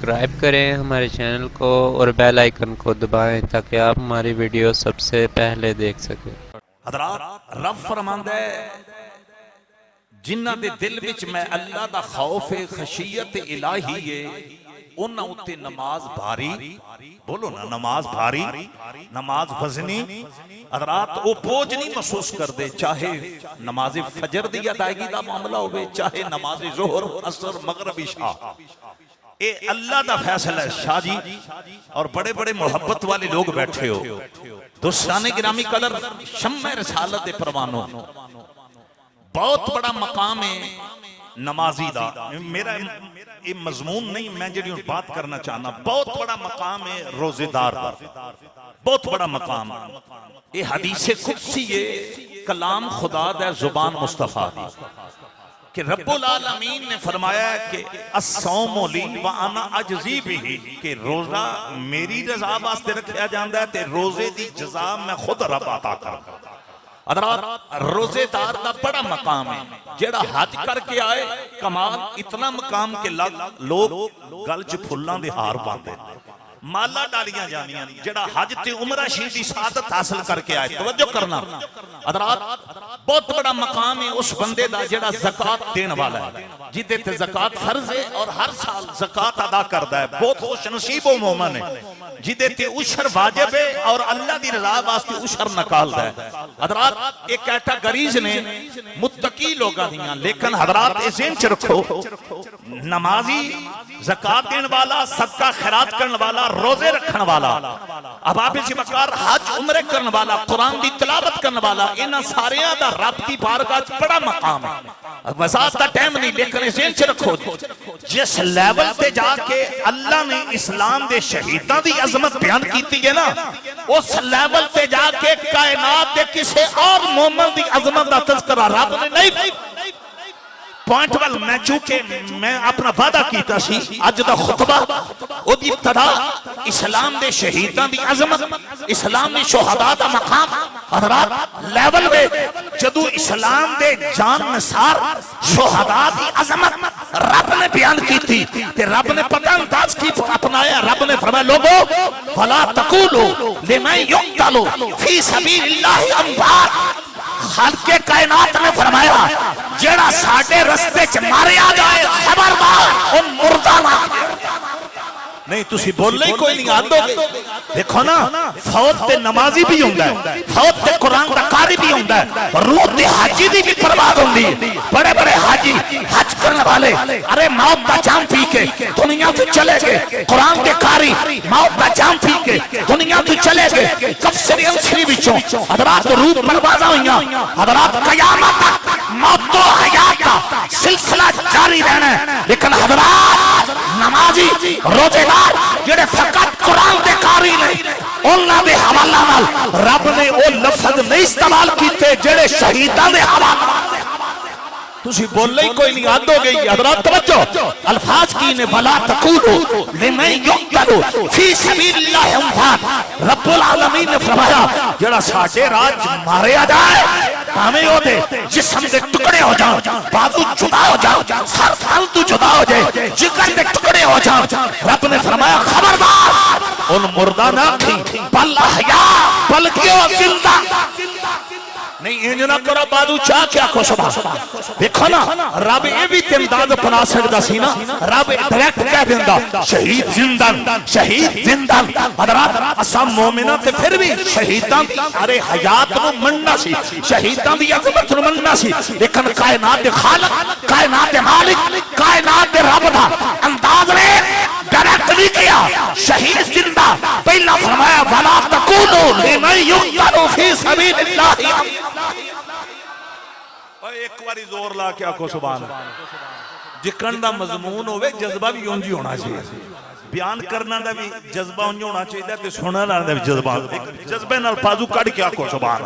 Subscribe کریں ہمارے channel کو اور بیل آئیکن کو دبائیں تاکہ آپ ہماری ویڈیو سب سے پہلے دیکھ سکیں۔ حضرات رب فرماندا ہے جنہ دے دل وچ میں اللہ دا خوف خشیت الہی ہے انہاں اُتے نماز بھاری، بولو نا نماز بھاری، نماز وزنی، حضرات وہ بوجھ نہیں محسوس کر دے، چاہے نماز فجر دی ادائیگی دا معاملہ ہوئے، چاہے نماز ظہر عصر مغرب عشاء، اے اللہ دا فیصلہ ہے شاہ جی اور بڑے بڑے محبت والے لوگ بیٹھے ہو دوستان گرامی قدر شمع رسالت دے پروانوں بہت بڑا مقام ہے نمازی دا، میرا یہ مضمون نہیں، میں جڑی بات کرنا چاہنا، بہت بڑا مقام ہے روزے دار دا، بہت بڑا مقام ہے۔ یہ حدیث قدسی ہے، کلام خدا دا زبان مصطفیٰ دی کہ رب العالمین نے فرمایا ہے کہ الصوم لی وانا اجزی بھی، کہ روزہ میری رضا واسطے رکھیا جاندہ ہے تے روزے دی جزا میں خود رب عطا کروں۔ حضرات روزے دار دا بڑا مقام ہے، جیڑا حج کر کے آئے کمال اتنا مقام کے لوگ گلچ پھلاں دے ہار باندھے مالا ڈالیاں جانیاں، جیڑا حج تے عمرہ شریف سعادت حاصل کر کے آئے، توجہ کرنا حضرات بہت بڑا مقام ہے اس بندے دا جیڑا زکاة دین والا ہے، جیدے تے زکاة فرض ہے اور ہر سال زکاة ادا کردہ ہے، بہت خوش نصیب و مومن ہے، جیدے تے عشر واجب ہے اور اللہ دی رضا واسطے عشر نکال ہے۔ حضرات ایک کیٹاگریز نے متقی لوگاں دیاں، لیکن حضرات اس ذہن چ رکھو نمازی، زکاة دین والا، صدقہ خیرات کرن والا، روزے رکھن والا، اباب ذمکار، حج عمرے کرن والا، قرآن دی تلاوت کرن والا، انہاں ساریاں دا رب دی بارگاہ بڑا مقام ہے۔ وضاحت کا ٹائم نہیں، لیکن ذہن چ رکھو جس لیول تے جا کے اللہ نے اسلام دے شہیداں دی عظمت بیان کیتی ہے نا، اس لیول تے جا کے کائنات دے کسے اور مومن دی عظمت دا تذکرہ رب نے نہیں۔ پوائنٹ وال میں چونکہ میں اپنا وعدہ کیتا سی اج دا خطبہ او دی ابتدا اسلام دے شہیداں دی عظمت، اسلام دی شہداء دا مقام، حضرات لیول میں جدو اسلام دے جان نثار شہداء دی عظمت رب نے بیان کی تھی تے رب نے پتہ انداز کی اپنایا، رب نے فرمایا لوگو فلا تقولوا لمن يقتل فی سبیل اللہ اموات، خالق کائنات نے فرمایا جیڑا ساڑھے رستے چ مارے آ جائے خبردار ان مردہ نہ نہیں، تسی بول لئی کوئی نہیں آدھو گے۔ دیکھو نا فوت تے نمازی بھی ہوندہ ہے، فوت تے قرآن دا قاری بھی ہوندہ ہے، روح تے حاجی دی بھی پرواز ہوندی ہے، بڑے بڑے حاجی حج کرنے والے ارے موت دا جام پی کے دنیا تو چلے گئے، قرآن کے قاری موت دا جام پی کے دنیا تو چلے گئے، کب سری انسری بچوں حضرات روح پروازہ ہوئیاں، حضرات قیامت موت و حیات کا سلسلہ جاری رہنا ہے، لیکن حضرات نمازی روزے دار جڑے فقط قرآن دے قاری نہیں، انہاں دے حوالہ نال رب نے او لفظ نہیں استعمال کیتے جڑے شہیدان دے حوالہ تسی بول لئی کوئی نہیں آدھو گئی۔ حضرات توجہ الفاظ کی نے بلا تقولو لمن یقتل فی سبیل اللہ اموات، رب العالمین نے فرمایا جڑا ساڑھے راج مارے آ جائے ہمیں ہو دے جسم دے ٹکڑے ہو جاؤ، بازو جدا ہو جاؤ، سر سال تو جدا ہو جائے، جگر دے ٹکڑے ہو جاؤ، رب نے فرمایا خبردار ان مردہ نہ کھی بل احیاء بلکہ وہ زندہ نہیں، انجو نہ کرو بادو چاہ کیا کو صبح دیکھو نا رب یہ بھی تمداد پنا سکتا سی نا، رب ڈائریکٹ کہہ دیندہ شہید زندان، شہید زندان۔ حضرات اسام مومنہ تے پھر بھی شہیدان دی ارے حیات نو مننا سی، شہیدان دی عظمت نو مننا سی، لیکن کائنات دے خالق، کائنات دے مالک، کائنات دے رب دا انداز نے ڈائریکٹ نہیں کیا شہید زندہ، پہلا فرمایا وَلَا تَقُولُوا لِمَن يُقْتَلُ فِي سَبِيلِ اللَّهِ۔ ایک باری زور لا کے آکھو سبحان جکن دا مضمون ہوئے جذبہ بھی اونجی ہونا چاہیے، بیان کرنا دا بھی جذبہ اونجی ہونا چاہیے تے سننا دا بھی جذبہ، جذبے نال بازو کڑ کے آکھو سبحان۔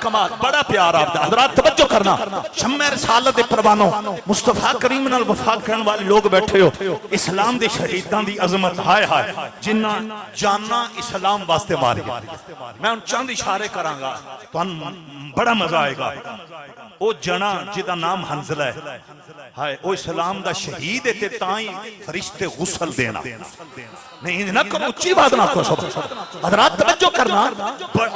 کمال بڑا پیار آپ دا حضرات توجہ کرنا شمع رسالت دے پروانوں مصطفیٰ کریم نال وفا کرن والے لوگ بیٹھے ہو اسلام دے شہیداں دی عظمت ہائے ہائے جنہ جانا اسلام واسطے ماری میں ان چند اشارے کراں گا تو بڑا مزہ آئے گا او جنا جدا نام حنزلہ ہے ہائے او اسلام دا شہید ہے تے تائیں فرشتے غسل دینا نہیں نہ کرو اچھی بات نہ کرو حضرات توجہ کرنا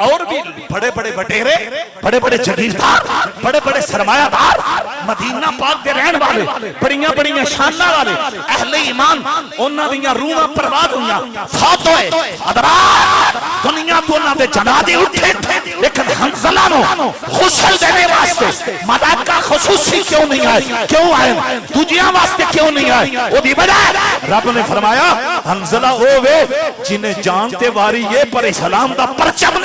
اور بھی بڑے بڑے وڈیرے بڑے بڑے جگیردار بڑے بڑے سرمایہ دار مدینہ پاک دے رہن والے بڑیاں بڑیاں شانہ والے اہل ایمان انہاں دیاں روحاں پرواز ہویاں فوت ہوئے حضرات دنیا تو انہاں دے جنازے اٹھے لیکن حنزلہ نو غسل دینے واسطے ملائکہ خصوصی کیوں نہیں آئے کیوں آئے دنیا واسطے کیوں نہیں آئے وہ دی وجہ رب نے فرمایا حنزلہ ہوئے جنہیں جانتے واری یہ پر اسلام دا پرچم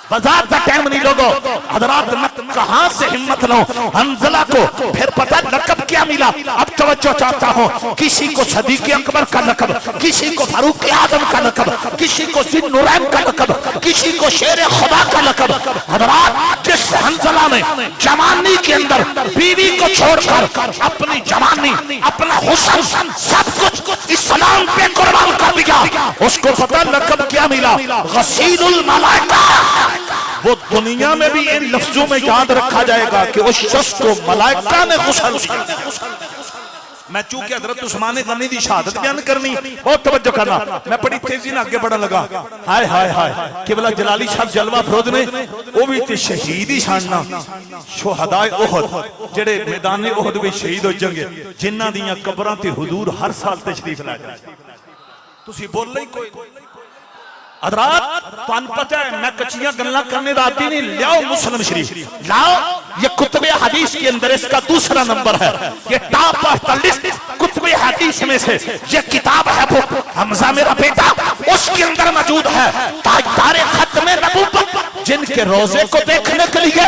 وزاد دا ٹائم نہیں لوگو حضرات کہاں سے ہمت لو حنزلہ کو پھر پتہ لقب کیا ملا اب توجہ چاہتا ہوں کسی کو صدیق اکبر کا لقب کسی کو فاروق اعظم کا لقب کسی کو ذی النورین کا لقب کسی کو شیر خدا کا لقب حضرات جس حنزلہ نے جوانی کے اندر بیوی کو چھوڑ کر اپنی جوانی اپنا حسن سب کچھ اسلام پہ قربان کر دیا اس کو پتہ لقب کیا ملا غسیل الملائکہ وہ دنیا میں بھی ان لفظوں میں یاد رکھا جائے گا کہ اس شخص کو ملائکہ نے غسل کیا میں چونکہ حضرت عثمان غنی دی شہادت بیان کرنی بہت توجہ کرنا میں بڑی تیزی نہ آگے بڑھن لگا ہائے ہائے ہائے قبلہ جلالی صاحب جلوہ فروز نے وہ بھی تے شہیدی شاننا شہدائے احد جڑے میدان احد میں شہید ہو جنگے جنہ دیاں قبراں تے حضور ہر سال تشریف لائے جائے تسی بول لئی کوئی حضرات تو ان پتہ ہے میں کچھیاں گلنا کرنے داتی نہیں لیاؤ مسلم شریف لاؤ یہ کتب حدیث کے اندر اس کا دوسرا نمبر ہے یہ ٹاپ آف دا لسٹ کتب حدیث میں سے یہ کتاب ہے حمزہ میرا بیٹا اس کے اندر موجود ہے تاجدار ختم نبوت جن کے روزے کو دیکھنے کے لیے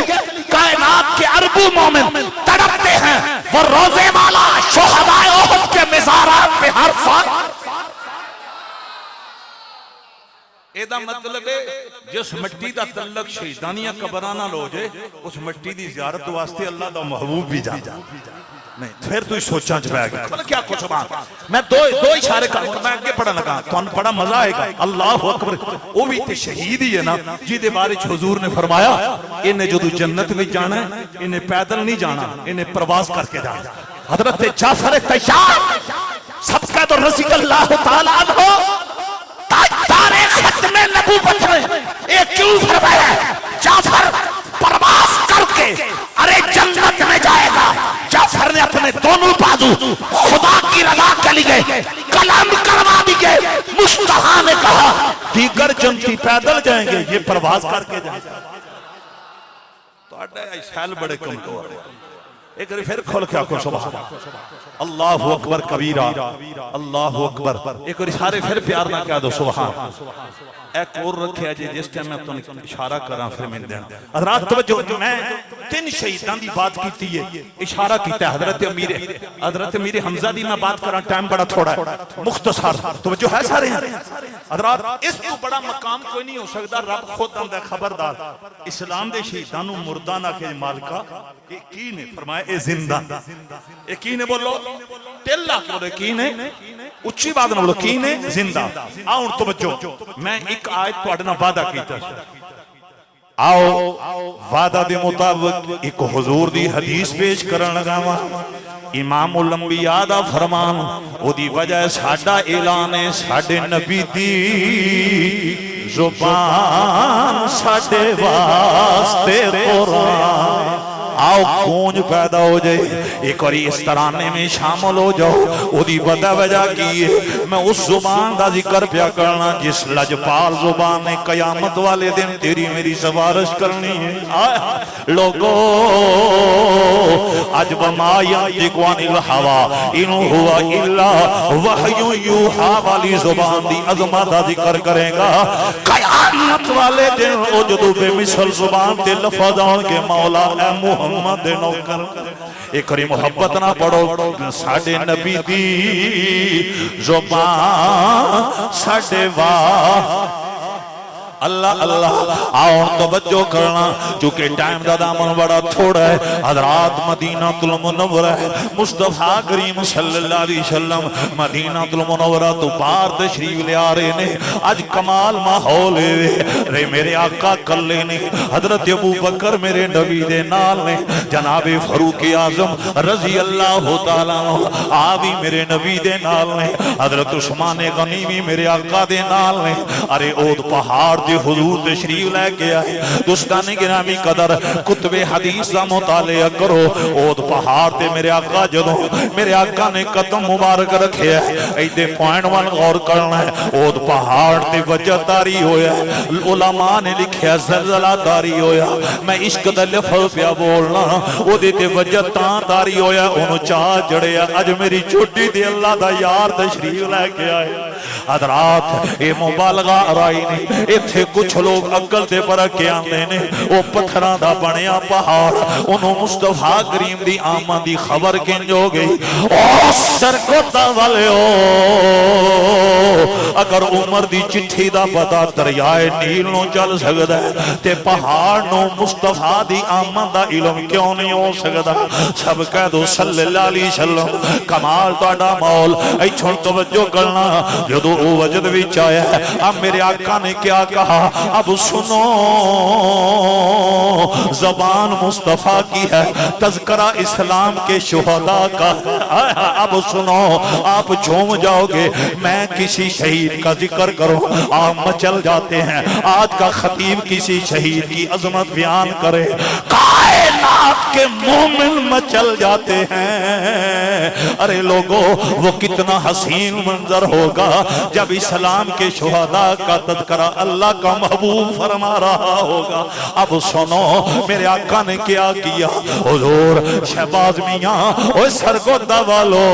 کائنات کے اربوں مومن تڑپتے ہیں وہ روزے والا شہدائے احد کے مزارات پہ ہر سال ایدہ مطلب ہے جس مٹی دا تعلق شہیدانیاں قبرانہ لو جے اس مٹی دی زیارت واسطے اللہ دا محبوب بھی جا نہیں پھر تو سوچاں چھ بیگ کیا کچھ بات میں دو اشارے کروں میں آگے پڑھا لگا تو ان پڑھا مزہ آئے گا اللہ اکبر وہ بھی تے شہید ہی ہے نا جی دے بارے حضور نے فرمایا انہیں جو جنت میں جانا ہے انہیں پیدل نہیں جانا انہیں پرواز کر کے جانا حضرت جعفر تیار سب کا تو رضی اللہ تعالیٰ عنہ تارے ختم نبوت میں ایک کیوں فرمایا ہے جعفر پرواز کر کے ارے جنت میں جائے گا جعفر نے اپنے دونوں بازو خدا کی رضا کے لیے قلم کروا دیے مصطفیٰ نے کہا دیگر جنتی پیدل جائیں گے یہ پرواز کر کے جائیں گے تو اڈے سیل بڑے کمزور ایک پھر کھول کے آکھو سبحان اللہ اکبر کبیرہ اللہ اکبر ایک اور اشارے پھر پیار نہ کہہ دو سبحان ایک اور رکھے جی جس ٹائم میں تو اشارہ کراں پھر میں دینا حضرات توجہ میں تین شہیدان دی بات کیتی ہے اشارہ کیتا ہے حضرت امیر حمزہ دی میں بات کراں ٹائم بڑا تھوڑا ہے مختصر توجہ ہے سارے ہیں حضرات اس کو بڑا مقام کوئی نہیں ہو سکتا رب خود اندر خبردار اسلام دے شہیدانوں مردہ نہ کہ مالکہ کی نے فرمایا اے زندہ اے کی نے بولو تیلہ بولے کی نے اچھی بات نہ بولو کی نے زندہ آؤں توجہ میں ایک آیت تو اڈنا وعدہ کیتا آؤ وعدہ دے مطابق ایک حضور دی حدیث پیش کرن لگا امام الانبیاء دا فرمان او دی وجہ ساڈا اعلان ہے ساڈے نبی دی زبان ساڈے واسطے قرآن آؤ گونج پیدا ہو جائے ایک اور اس ترانے میں شامل ہو جاؤ او دی وجہ کی ہے میں اس زبان دا ذکر پیا کرنا جس لجپال زبان نے قیامت والے دن تیری میری سفارش کرنی ہے لوگو عجب ما ینطق عن الہوی ان ہوا الا وحی یوحی والی زبان دی عظمت دا ذکر کرے گا قیامت والے دن او جدو بے مثل زبان تے لفظ آن کے مولا اے محمد نوکر ایک اور محبت نہ پڑھو ساڑھے نبی دی زبان ساڑھے واہ اللہ اللہ آؤ توجہ کرنا چونکہ ٹائم دا دامن بڑا تھوڑا ہے حضرات مدینہ المنورہ ہے مصطفیٰ کریم صلی اللہ علیہ وسلم مدینہ المنورہ تو باہر تشریف لے آ رہے نے اج کمال ماحول ہے میرے آقا کلے نے حضرت ابو بکر میرے نبی دے نال نے جناب فاروق اعظم رضی اللہ تعالیٰ آوی میرے نبی دے نال نے حضرت عثمان غنی بھی میرے آقا دے نال نے ارے اود پہاڑ دے حضور تشریف لے کے آئے دوستانی گرامی قدر کتب حدیث دا مطالعہ کرو اود پہاڑ تے میرے آقا جدوں میرے آقا نے قدم مبارک رکھے ہے ایدے پوائنٹ ون غور کرنا ہے اود پہاڑ تے وجہ تاری ہویا علماء نے لکھیا زلزلہ تاری ہویا میں عشق دا لفظ پیا بولنا او دے تے وجہ تاں تاری ہویا انہوں چاہ جڑیا اج میری چھوٹی دے اللہ دا یار تشریف لے کے آئے حضرات اے مبالغہ آرائی نہیں ایتھے کچھ لوگ اگل دے پر کے آندے نے وہ پتھران دا بنیا پہاڑ انہوں مصطفیٰ کریم دی آمن دی خبر کنج ہو گئی او سرکتا والے اگر عمر دی چٹھی دا پتا دریائے نیل نو چل سکتا ہے تے پہاڑ نو مصطفیٰ دی آمن دا علم کیوں نہیں ہو سکتا سب کہہ دو صلی اللہ علیہ وسلم کمال تاڑا مول ای چھوڑ توجہ کرنا جدو او وجد بھی چاہے اب میرے آقا نے کیا کہا اب سنو زبان مصطفیٰ کی ہے تذکرہ اسلام کے شہداء کا اب سنو آپ جھوم جاؤ گے میں کسی شہید کا ذکر کروں آپ مچل جاتے ہیں آج کا خطیب کسی شہید کی عظمت بیان کرے کائنات کے مومن مچل جاتے ہیں ارے لوگو وہ کتنا حسین منظر ہوگا جب اسلام کے شہداء کا تذکرہ اللہ کا محبوب فرما رہا ہوگا اب سنو میرے آقا نے کیا کیا حضور شہباز میاں اوہ سرگودہ والو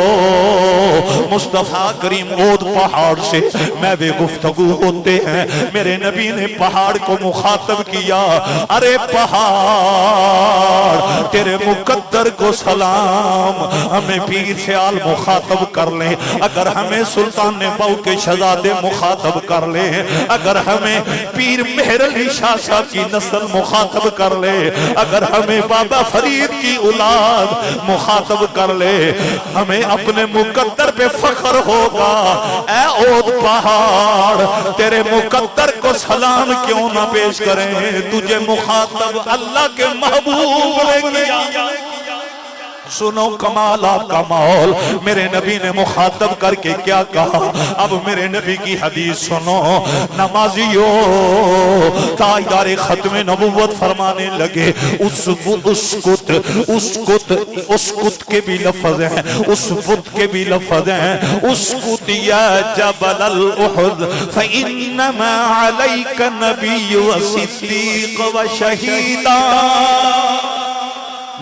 مصطفیٰ کریم اود پہاڑ سے میں بھی گفتگو ہوتے ہیں میرے نبی نے پہاڑ کو مخاطب کیا ارے پہاڑ تیرے مقدر کو سلام ہمیں پیر سے آل مخاطب کر لیں اگر ہمیں سلطان نے باؤ کے شہزادے مخاطب کر لیں اگر ہمیں پیر مہر علی شاہ صاحب کی نسل مخاطب کر لے اگر ہمیں بابا فرید کی اولاد مخاطب کر لے ہمیں اپنے مقدر پہ فخر ہوگا اے اود پہاڑ تیرے مقدر کو سلام کیوں نہ پیش کریں تجھے مخاطب اللہ کے محبوب نے کیا سنو کمالات کا ماحول میرے نبی نے مخاطب کر کے کیا کہا اب میرے نبی کی حدیث سنو نمازیو تاجدار ختم نبوت فرمانے لگے اسکت کے بھی لفظ ہیں اسکت کے بھی لفظ ہیں اسکت یا جبل الاحد فإنما علیک نبی و صدیق و شہیدہ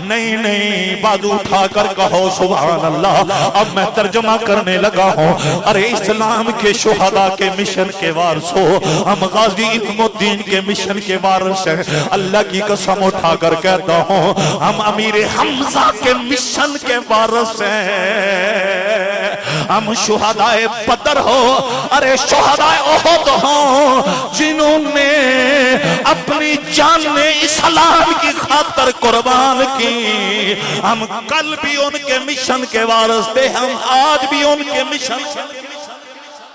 نہیں بازو اٹھا کر کہو سبحان اللہ اب میں ترجمہ کرنے لگا ہوں ارے اسلام کے شہداء کے مشن کے وارث ہو ہم غازی علم الدین کے مشن کے وارث ہیں اللہ کی قسم اٹھا کر کہتا ہوں ہم امیر حمزہ کے مشن کے وارث ہیں ہم شہداء بدر ہو ارے شہداء احد ہوں جنہوں نے اپنی جان اسلام کی خاطر قربان کی ہم کل بھی ان کے مشن کے وارث تھے ہم آج بھی ان کے مشن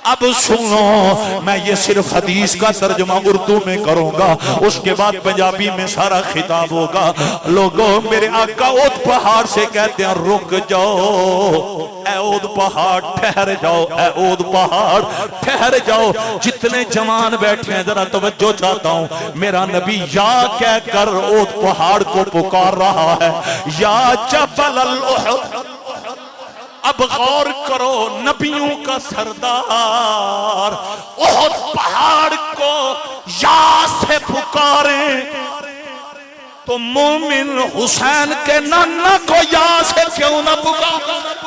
اب سنو میں یہ صرف حدیث کا ترجمہ اردو میں کروں گا اس کے بعد پنجابی میں سارا خطاب ہوگا لوگوں میرے آقا اود پہاڑ سے کہتے ہیں رک جاؤ اے اود پہاڑ ٹھہر جاؤ اے اود پہاڑ ٹھہر جاؤ جتنے جوان بیٹھے ہیں ذرا توجہ چاہتا ہوں میرا نبی یا کہہ کر اود پہاڑ کو پکار رہا ہے یا جبل الاحد اب غور کرو نبیوں کا سردار احد پہاڑ کو یا سے پکاریں تو مومن حسین کے نانا کو یا سے کیوں نہ پکاریں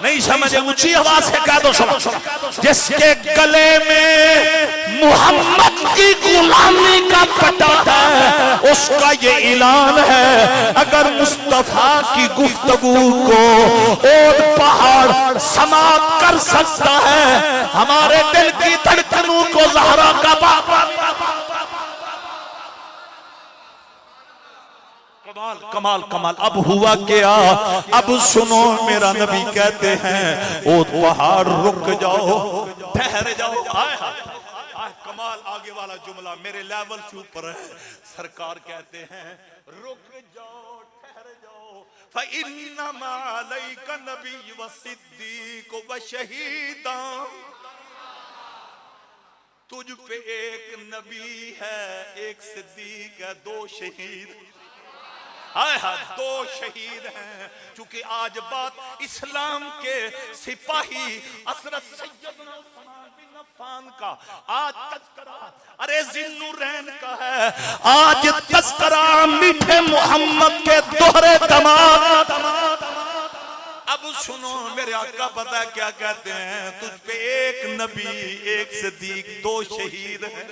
نہیں سمجھے اونچی آواز سے کہہ دو جس کے گلے میں محمد کی غلامی کا پٹا ہے اس کا یہ اعلان ہے اگر مصطفیٰ کی گفتگو کو اود پہاڑ سماعت کر سکتا ہے ہمارے دل کی دھڑکنوں کو زہرا کا کمال کمال کمال. اب ہوا کیا, اب سنو میرا نبی کہتے ہیں او پہاڑ رک جاؤ ٹھہر جاؤ. کمال. آگے والا جملہ میرے لیول سے اوپر ہے. سرکار کہتے ہیں رک جاؤ ٹھہر جاؤ. فَإِنَّمَا عَلَيْكَ نَبِيٌّ وَصِدِّيقٌ وَشَهِيدٌ. تجھ پہ ایک نبی ہے, ایک صدیق ہے, دو شہید. دو شہید ہیں. چونکہ آج بات اسلام کے سپاہی حضرت سیدنا عثمان بن عفان کا, آج تذکرہ ارے ذوالنورین کا ہے, آج تذکرہ میٹھے محمد کے دوہرے دماد. اب سنو میرے آقا پتہ کیا کہتے ہیں, تجھ پہ ایک نبی, ایک صدیق, دو شہید ہیں.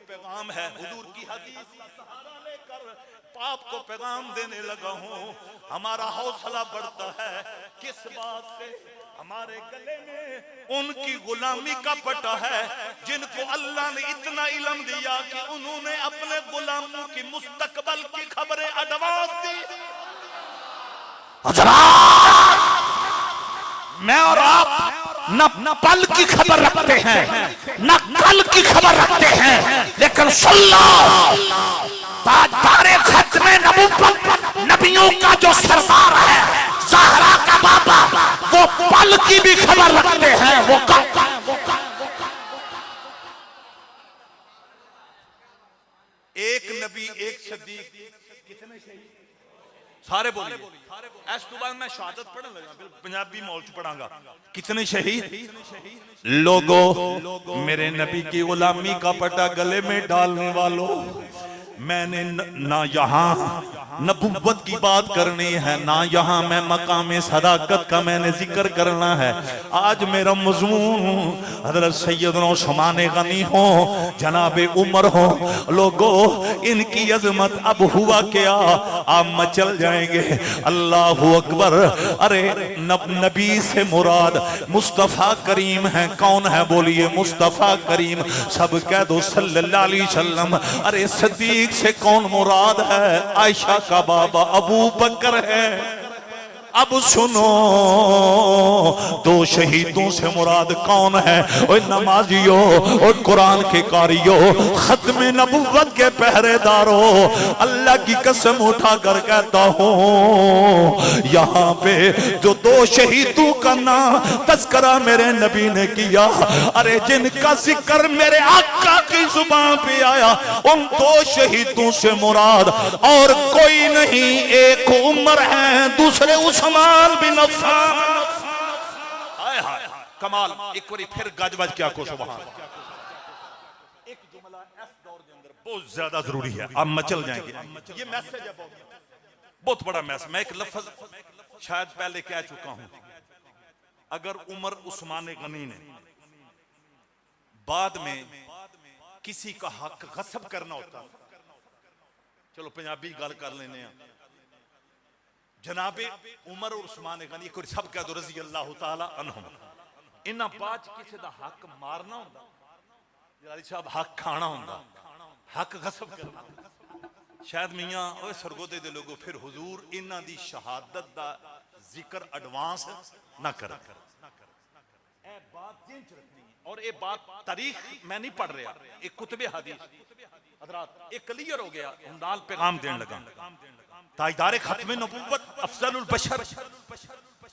پیغام ہے حضور کی حدیث کا سہارا لے کر پاپ کو پیغام دینے لگا ہوں. ہمارا حوصلہ بڑھتا ہے کس بات سے؟ ہمارے گلے میں ان کی غلامی کا پٹا ہے جن کو اللہ نے اتنا علم دیا کہ انہوں نے اپنے غلاموں کی مستقبل کی خبریں ایڈوانس دی. حضرات میں اور آپ نہ پل کی خبر رکھتے ہیں نہ کل کی خبر رکھتے ہیں, لیکن تاجدار ختم نبوت نبیوں کا جو سردار ہے زہرا کا بابا, وہ پل کی بھی خبر رکھتے ہیں. وہ ایک نبی, ایک صدیق, کتنے شہید سارے بولیں. اس کے بعد میں شہادت پڑھنے لگا, پنجابی مول سے پڑھاں گا. کتنے شہید لوگوں, میرے نبی کی غلامی کا پٹا گلے میں ڈالنے والوں, میں نے نہ یہاں نبوت کی بات کرنی ہے, نہ یہاں میں مقام صداقت کا میں نے ذکر کرنا ہے. آج میرا مضمون حضرت سیدنا عثمان غنی ہو, جناب عمر ہو. لوگوں ان کی عظمت. اب ہوا کیا, آپ مچل جائیں گے. اللہ اکبر. ارے نبی سے مراد مصطفیٰ کریم ہیں. کون ہے بولیے؟ مصطفیٰ کریم. سب کہہ دو صلی اللہ علیہ وسلم. ارے صدیق سے کون مراد ہے؟ عائشہ کا بابا ابو بکر ہے. اب سنو, دو شہیدوں سے مراد کون ہے؟ اوہ نمازیوں, اوہ قرآن کے قاریوں, ختم نبوت کے پہرے داروں, اللہ کی قسم اٹھا کر کہتا ہوں یہاں پہ جو دو شہیدوں کا نام تذکرہ میرے نبی نے کیا, ارے جن کا ذکر میرے آقا کی زبان پہ آیا, ان دو شہیدوں سے مراد اور کوئی نہیں, ایک عمر ہے, دوسرے عثمان بن عفان. کمال. ایک باری پھر گج بج کیا کو سبحان. ایک جملہ اس دور کے اندر بہت زیادہ ضروری ہے, آپ مچل جائیں گے. یہ میسج ہے بہت بڑا میسج. میں ایک لفظ شاید پہلے کہہ چکا ہوں, اگر عمر عثمان غنی نے بعد میں کسی کا حق غصب کرنا ہوتا, چلو پنجابی گل کر لینے ہیں, جناب عمر اور عثمان غنی کو سب کہہ دو رضی اللہ تعالی عنہم, انہاں پانچ کسی دا حق مارنا ہوندا, یاری صاحب حق کھانا ہوندا, حق غصب کرنا. شاید میاں اوے سرگودے دے لوگوں پھر حضور انہاں دی شہادت دا ذکر ایڈوانس نہ کر. اے بات جن چ رکھنی ہے, اور اے بات تاریخ میں نہیں پڑھ رہا, ایک کتب حدیث حضرات ایک کلیئر ہو گیا. ہندال پیغام دین لگا, تاجدار ختم نبوت افضل البشر,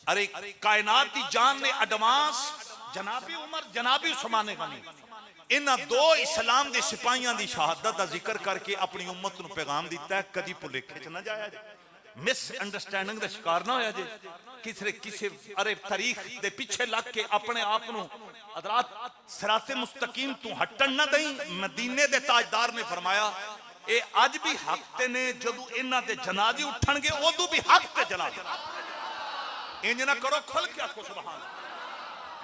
ارے کائنات دی جان نے ایڈوانس جناب عمر جناب عثمان غنی انہاں دو اسلام دے سپاہیاں دی شہادت دا ذکر کر کے اپنی امت نو پیغام دیتا ہے. کدی بھلیکھے چ نہ جایا جے, مس انڈرسٹینڈنگ دا شکار نہ ہویا جے, کسی ارے تاریخ دے پیچھے لگ کے اپنے آپ نو حضرات صراط مستقیم تو ہٹن نہ دیں. مدینے دے تاجدار نے فرمایا اے آج بھی حق تے نے, جدو انہاں دے جنازے اٹھن گے ادو بھی حق تے جنازے. انج نہ کرو کھل کے آکھو سبحان.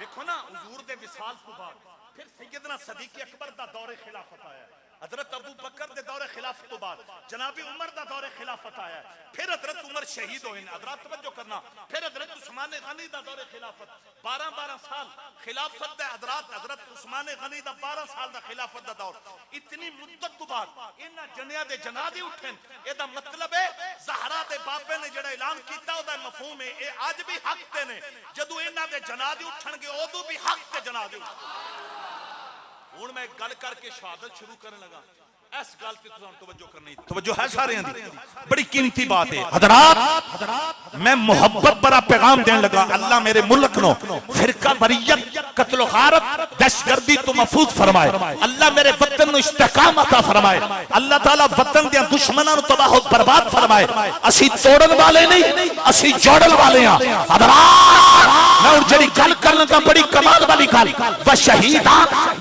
دیکھو نا حضور دے وصال تو بعد پھر سیدنا صدیق اکبر دا دور خلافت آیا ہے. حضرت ابو بکر دے دور خلافت تو بعد جناب عمر دا دور خلافت آیا ہے، پھر حضرت عمر شہید ہوئے ہیں، حضرات توجہ کرنا، پھر حضرت عثمان غنی دا دور خلافت 12 سال خلافت دا حضرت عثمان غنی دا 12 سال دا خلافت دا دور، اتنی مدت تو بعد انہاں جنیاں دے جنازے اٹھن، اے دا مطلب ہے زہرا دے بابے نے جڑا اعلان کیتا او دا مفہوم ہے اے اج بھی حق تے نے، جدوں انہاں دے جنازے اٹھن گے اودوں بھی حق تے جنازے ہوں میں گل کر کے شہادت شروع کرنے لگا، اس گل پہ توجہ کرنی، توجہ ہے سارے اندر، بڑی قیمتی بات ہے حضرات، میں محبت برا پیغام دین لگا، اللہ میرے ملک نو فرقہ وریت، قتل و غارت، دہشت گردی تو محفوظ فرمائے، اللہ میرے وطن نو استحکام عطا فرمائے، اللہ تعالیٰ وطن دیا دشمنوں تباہ و برباد فرمائے، اسی توڑن والے نہیں، اسی جوڑن والے ہیں حضرات، میں اور جڑی گل کرنا تا بڑی کمال والی گل،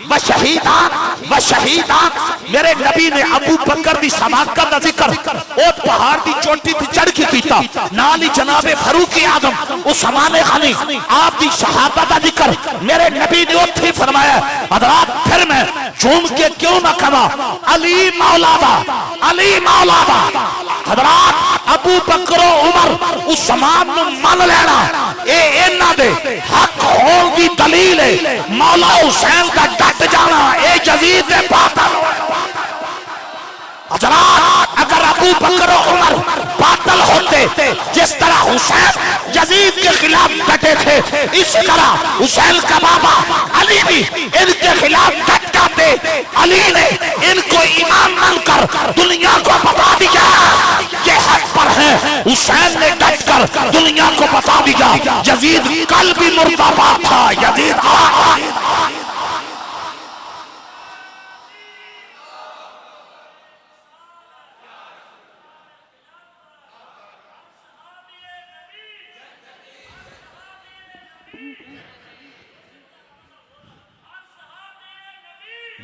وشہیدان، میرے نبی نے ابو بکر دی صداقت دا ذکر او پہاڑ دی چوٹی تے چڑھ کے کیتا، نالی جناب فاروق اعظم عثمان غنی آپ دی شہادت دا ذکر میرے نبی نے اوتھے فرمایا، حضرات پھر میں جھوم کے کیوں نہ کہا علی مولا دا، حضرات ابو بکر و عمر عثمان نو من لینا اے انہاں دے حق ہون دی دلیل ہے، مولا حسین دا ڈٹ جانا اے یزید دے باطل، حضرات اگر ابو بکر و عمر باطل ہوتے جس طرح حسین یزید کے خلاف ڈٹے تھے، اس طرح حسین کا بابا علی بھی ان کے خلاف ڈٹ جاتے، علی نے ان کو امام مان کر دنیا کو بتا دیا یہ حق پر ہے، حسین نے ڈٹ کر دنیا کو بتا دیا یزید کل بھی مرداباد تھا، یزید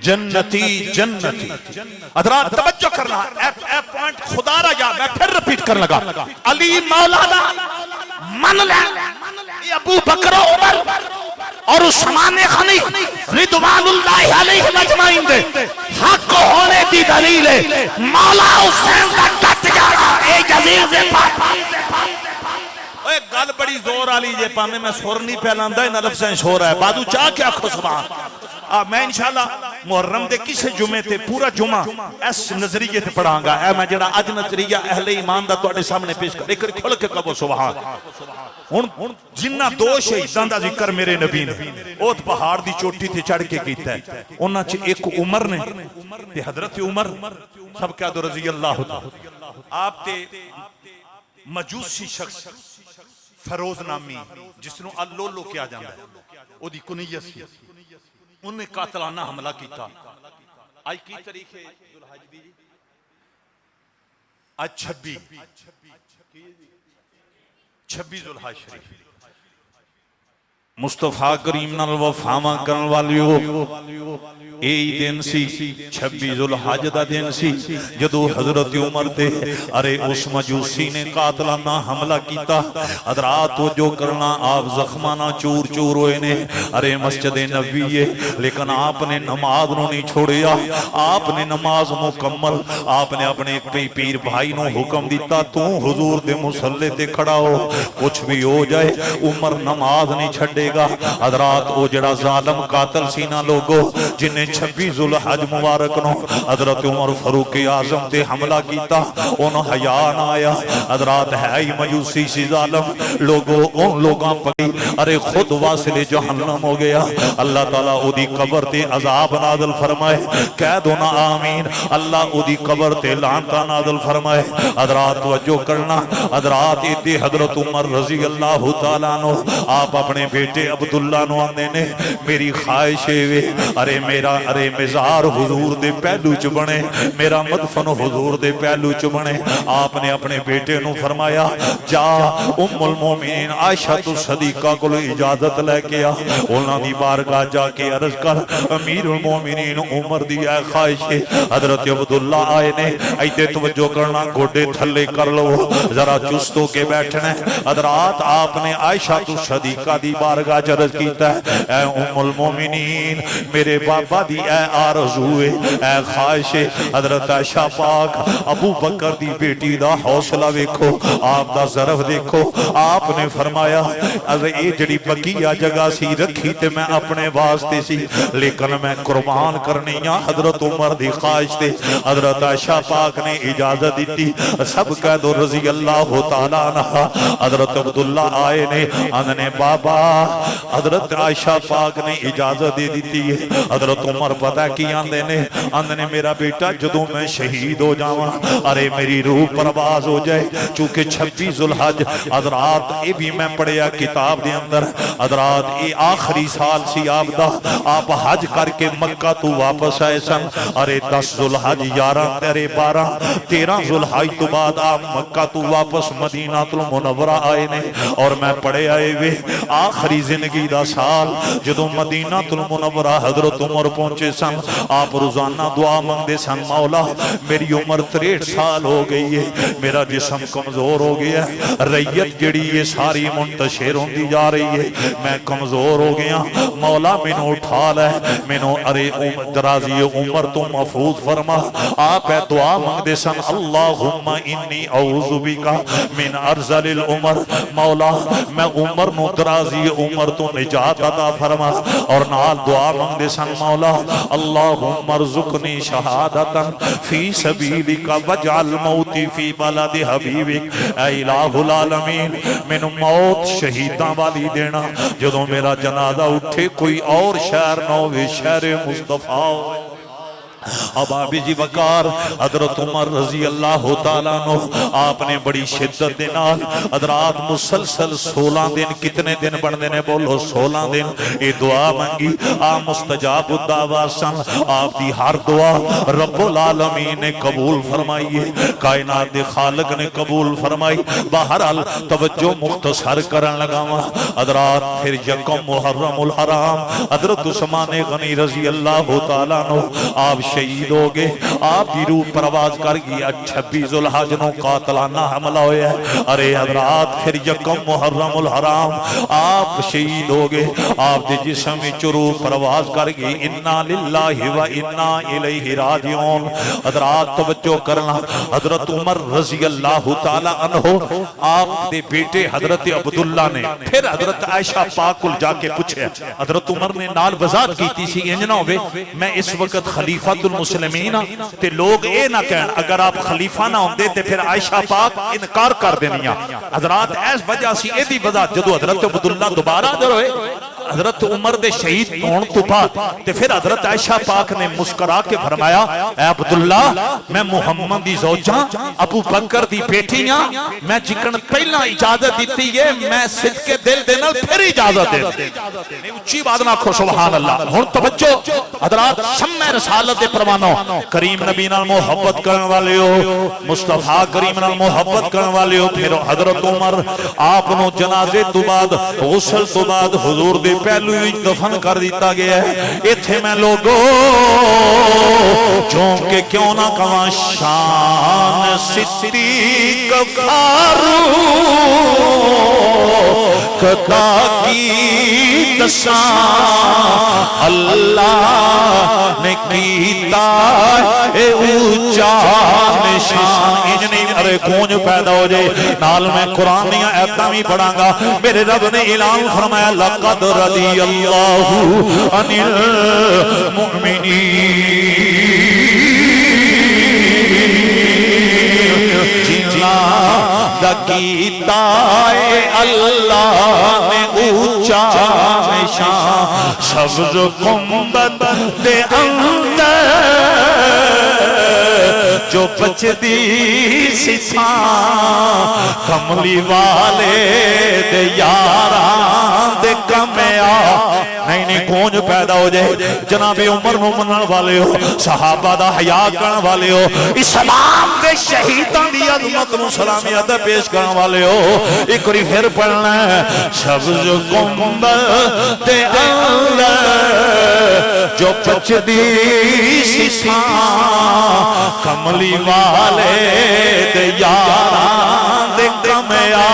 جنتی حضرات توجہ کرنا، اے پوائنٹ خدا را یاد، میں پھر رپیٹ کرنے لگا، علی مولانا من لے، ابو بکر و عمر اور عثمان غنی رضوان اللہ علیہ مجمعین دے حق ہونے دی دلیل ہے، مولا حسین کا ڈٹ جانا اے یزید دے باطل، اے گل بڑی زور والی جے پاویں میں سر نہیں پھیلاندا، انہاں لفظاں شور ہے، بازو چاہ کے آکھو سبحان، میں انشاءاللہ محرم دے کسے جمعے تے پورا جمعہ اس نظریے تے پڑھاں گا، اے میں جڑا اج نظریہ اہل ایمان دا تواڈے سامنے پیش کر، ایک کھل کے کہو سبحان، ہن جنہ دو شہیداں دا ذکر میرے نبی نے اوت پہاڑ دی چوٹی تے چڑھ کے کیتا ہے، انہاں چ ایک عمر نے تے حضرت عمر سب کہہ دو رضی اللہ تعالی، آپ تے مجوسی شخص فیروز نامی جس نو اللولو کیا جاندا ہے، او دی کنیت سی، انہوں نے قاتلانہ حملہ کیتا، آج کی تاریخ ہے ذوالحج دی، آج 26 ذوالحج شریف، مصطفیٰ کریم نال وفاواں کرن والیو اے دن سی 26 ذوالحج دا دن سی جدو حضرت عمر تے ارے اس مجوسی نے قاتلانہ حملہ کیتا، حضرات وہ جو کرنا آپ زخمانہ چور چور ہوئے نے، ارے مسجد نبوی ہے لیکن آپ نے نماز نو نہیں چھوڑیا، آپ نے نماز مکمل، آپ نے اپنے پیر بھائی نو حکم دیتا تو حضور دے مصلی تے کھڑا ہو، کچھ بھی ہو جائے عمر نماز نہیں چھڑے گا، حضرات وہ جڑا ظالم قاتل سینہ لوگو جنہیں 26 ذوالحج مبارک نو حضرت عمر فاروق اعظم تے حملہ کیتا، انہوں حیا نہ آیا، حضرات ہے ہی مجوسی سی ظالم لوگوں ان لوگاں پکی، ارے خود واصل جہنم ہو گیا، اللہ تعالیٰ او دی قبر تے عذاب نازل فرمائے، کہہ دو نا آمین، اللہ او دی قبر تے لعنتا نازل فرمائے، حضرات توجہ کرنا، حضرات تے حضرت عمر رضی اللہ تعالیٰ نو آپ اپنے بیٹے عبداللہ نو آنے نے میری خواہش ہے، ارے مزار حضور دے پہلو چ بنے، میرا مدفن حضور دے پہلو چ بنے، آپ نے اپنے بیٹے نو فرمایا جا ام المومنین عائشہ صدیقہ کو اجازت لے کے آ، انہاں دی بارگاہ جا کے عرض کر امیر المومنین عمر دی اے خواہش ہے، حضرت عبداللہ آئے نے، ایتے توجہ کرنا گھوڑے تھلے کر لو ذرا چستوں کے بیٹھنے، حضرات آپ نے عائشہ صدیقہ دی بارگاہ بارگاہ چ عرض کیتا ہے اے ام المومنین میرے بابا دی اے آرزو ہے اے خواہش ہے حضرت عائشہ پاک ابو بکر دی بیٹی دا حوصلہ ویکھو آپ دا ظرف دیکھو آپ نے فرمایا اے جڑی بقیہ جگہ سی رکھی تے میں اپنے واسطے سی لیکن میں قربان کرنی حضرت عمر دی خواہش تے حضرت عائشہ پاک نے اجازت دیتی سب کہہ دو رضی اللہ تعالیٰ عنہ حضرت عبداللہ آئے نے اندنے بابا حضرت عائشہ پاک نے اجازت دے دیتی ہے حضرت عمر پتہ کی اندنے میرا بیٹا جدوں میں شہید ہو جاواں ارے میری روح پرواز ہو جائے چونکہ 26 ذوالحج حضرات یہ بھی میں پڑھیا کتاب دے اندر حضرات یہ آخری سال سی آپ دا آپ حج کر کے مکہ تو واپس آئے سن ارے 10 ذوالحج 11 12 13 ذوالحج تو بعد آپ مکہ تو واپس مدینہ المنورہ آئے نے اور میں پڑھے آئے ہوئے آخری زندگی دا سال جدوں مدینہ المنورہ حضرت عمر پہنچے سن آپ روزانہ دعا مانگتے سن مولا میری عمر 63 سال ہو گئی ہے میرا جسم کمزور ہو گیا ہے ریت جڑی یہ ساری منتشر ہوندی جا رہی ہے میں کمزور ہو گیا مولا مینوں اٹھا لے مینوں ارے درازی عمر تو محفوظ فرما آپ دعا مانگتے سن اللہم انی اعوذ بکا من ارذل العمر مولا میں عمر نو درازی عمر تو نجات عطا فرما اور نال دعا مانگتے سن مولا اللہم ارزقنی شہادتا فی سبیلک وجعل موتی فی بلد حبیبک اے الہ العالمین مینوں موت شہیداں والی دینا جدوں میرا جنازہ اٹھے کوئی اور شہر نہ ہوئے شہر مصطفیٰ ہوئے اب آبی جی وقار حضرت عمر رضی اللہ تعالیٰ عنہ آپ نے بڑی شدت دینال حضرات مسلسل 16 دن کتنے دن بڑھ دینے بولو 16 دن یہ دعا مانگی آپ مستجاب الدعوہ سن آپ دی ہر دعا رب العالمین نے قبول فرمائیے کائنات دے خالق نے قبول فرمائی بہرحال توجہ مختصر کرن لگا حضرات پھر یکم محرم الحرام حضرت عثمان غنی رضی اللہ تعالیٰ عنہ آپ شہید ہو گئے آپ کی روح پرواز کر گیا 26 ذوالحج نو قاتلانہ حملہ ہویا ہے ارے حضرات پھر یکم محرم الحرام آپ شہید ہو گئے آپ دے جسم روح پرواز کر گئی انا للہ و انا الیہ راجعون حضرات توجہ کرنا حضرت عمر رضی اللہ تعالی عنہ آپ دے بیٹے حضرت عبداللہ نے پھر حضرت عائشہ پاک کل جا کے پوچھے حضرت عمر نے نال وضاحت کی تھی سی انج نہ ہوئے میں اس وقت خلیفہ المسلمین تے لوگ اے نہ کہن اگر آپ خلیفہ نہ ہوندے تے پھر عائشہ پاک انکار کر دینیا حضرات ایس وجہ سی اے دی وضاحت جدو حضرت عبداللہ دوبارہ در ہوئے حضرت عمر دے شہید ہون تو بعد تے پھر حضرت عائشہ پاک نے مسکرا کے فرمایا اے عبداللہ میں محمد دی زوجہ ابو بکر دی بیٹیاں میں جکن پہلا اجازت دیتی ہے میں صدق دل دینا پھر اجازت دے اچھی بات نہ کھو سبحان اللہ ہون توجہ حضرات شمع رسالت دے پروانو کریم نبی نال محبت کرن والے ہو مصطفیٰ کریم نال محبت کرن والے ہو پھر حضرت عمر آپ نو جنازے تو بعد غسل تو بعد حضور دے پہلو ہی دفن کر دیتا گیا ہے ایتھے میں لوگوں چونکہ کیوں نہ کہاں شان صدیق فاروق کا کی دسان اللہ نے کیتا اے اونچا نشان انج نہیں ارے کونج پیدا ہو جائے نال میں قرآن میں ایتاں بھی پڑھاں گا میرے رب نے اعلان فرمایا لقد رضی اللہ عن المؤمنین دکیتا اے اللہ نے اونچا نشان سبز گنبد دے اندر جو بچتی سسان کملی والے دے یاران دے کمیا نہیں کونج پیدا ہو جائے جناب عمر نو منن والے ہو صحابہ دا حیا کرن والے ہو اسلام دے شہیداں دی عظمت نو سلامی ادا پیش کرن والے ہو ایک باری پھر پڑھنا ہے سبز گنبد دے اندر جو پچدی سسان کملی والے دے یاران دے کمیا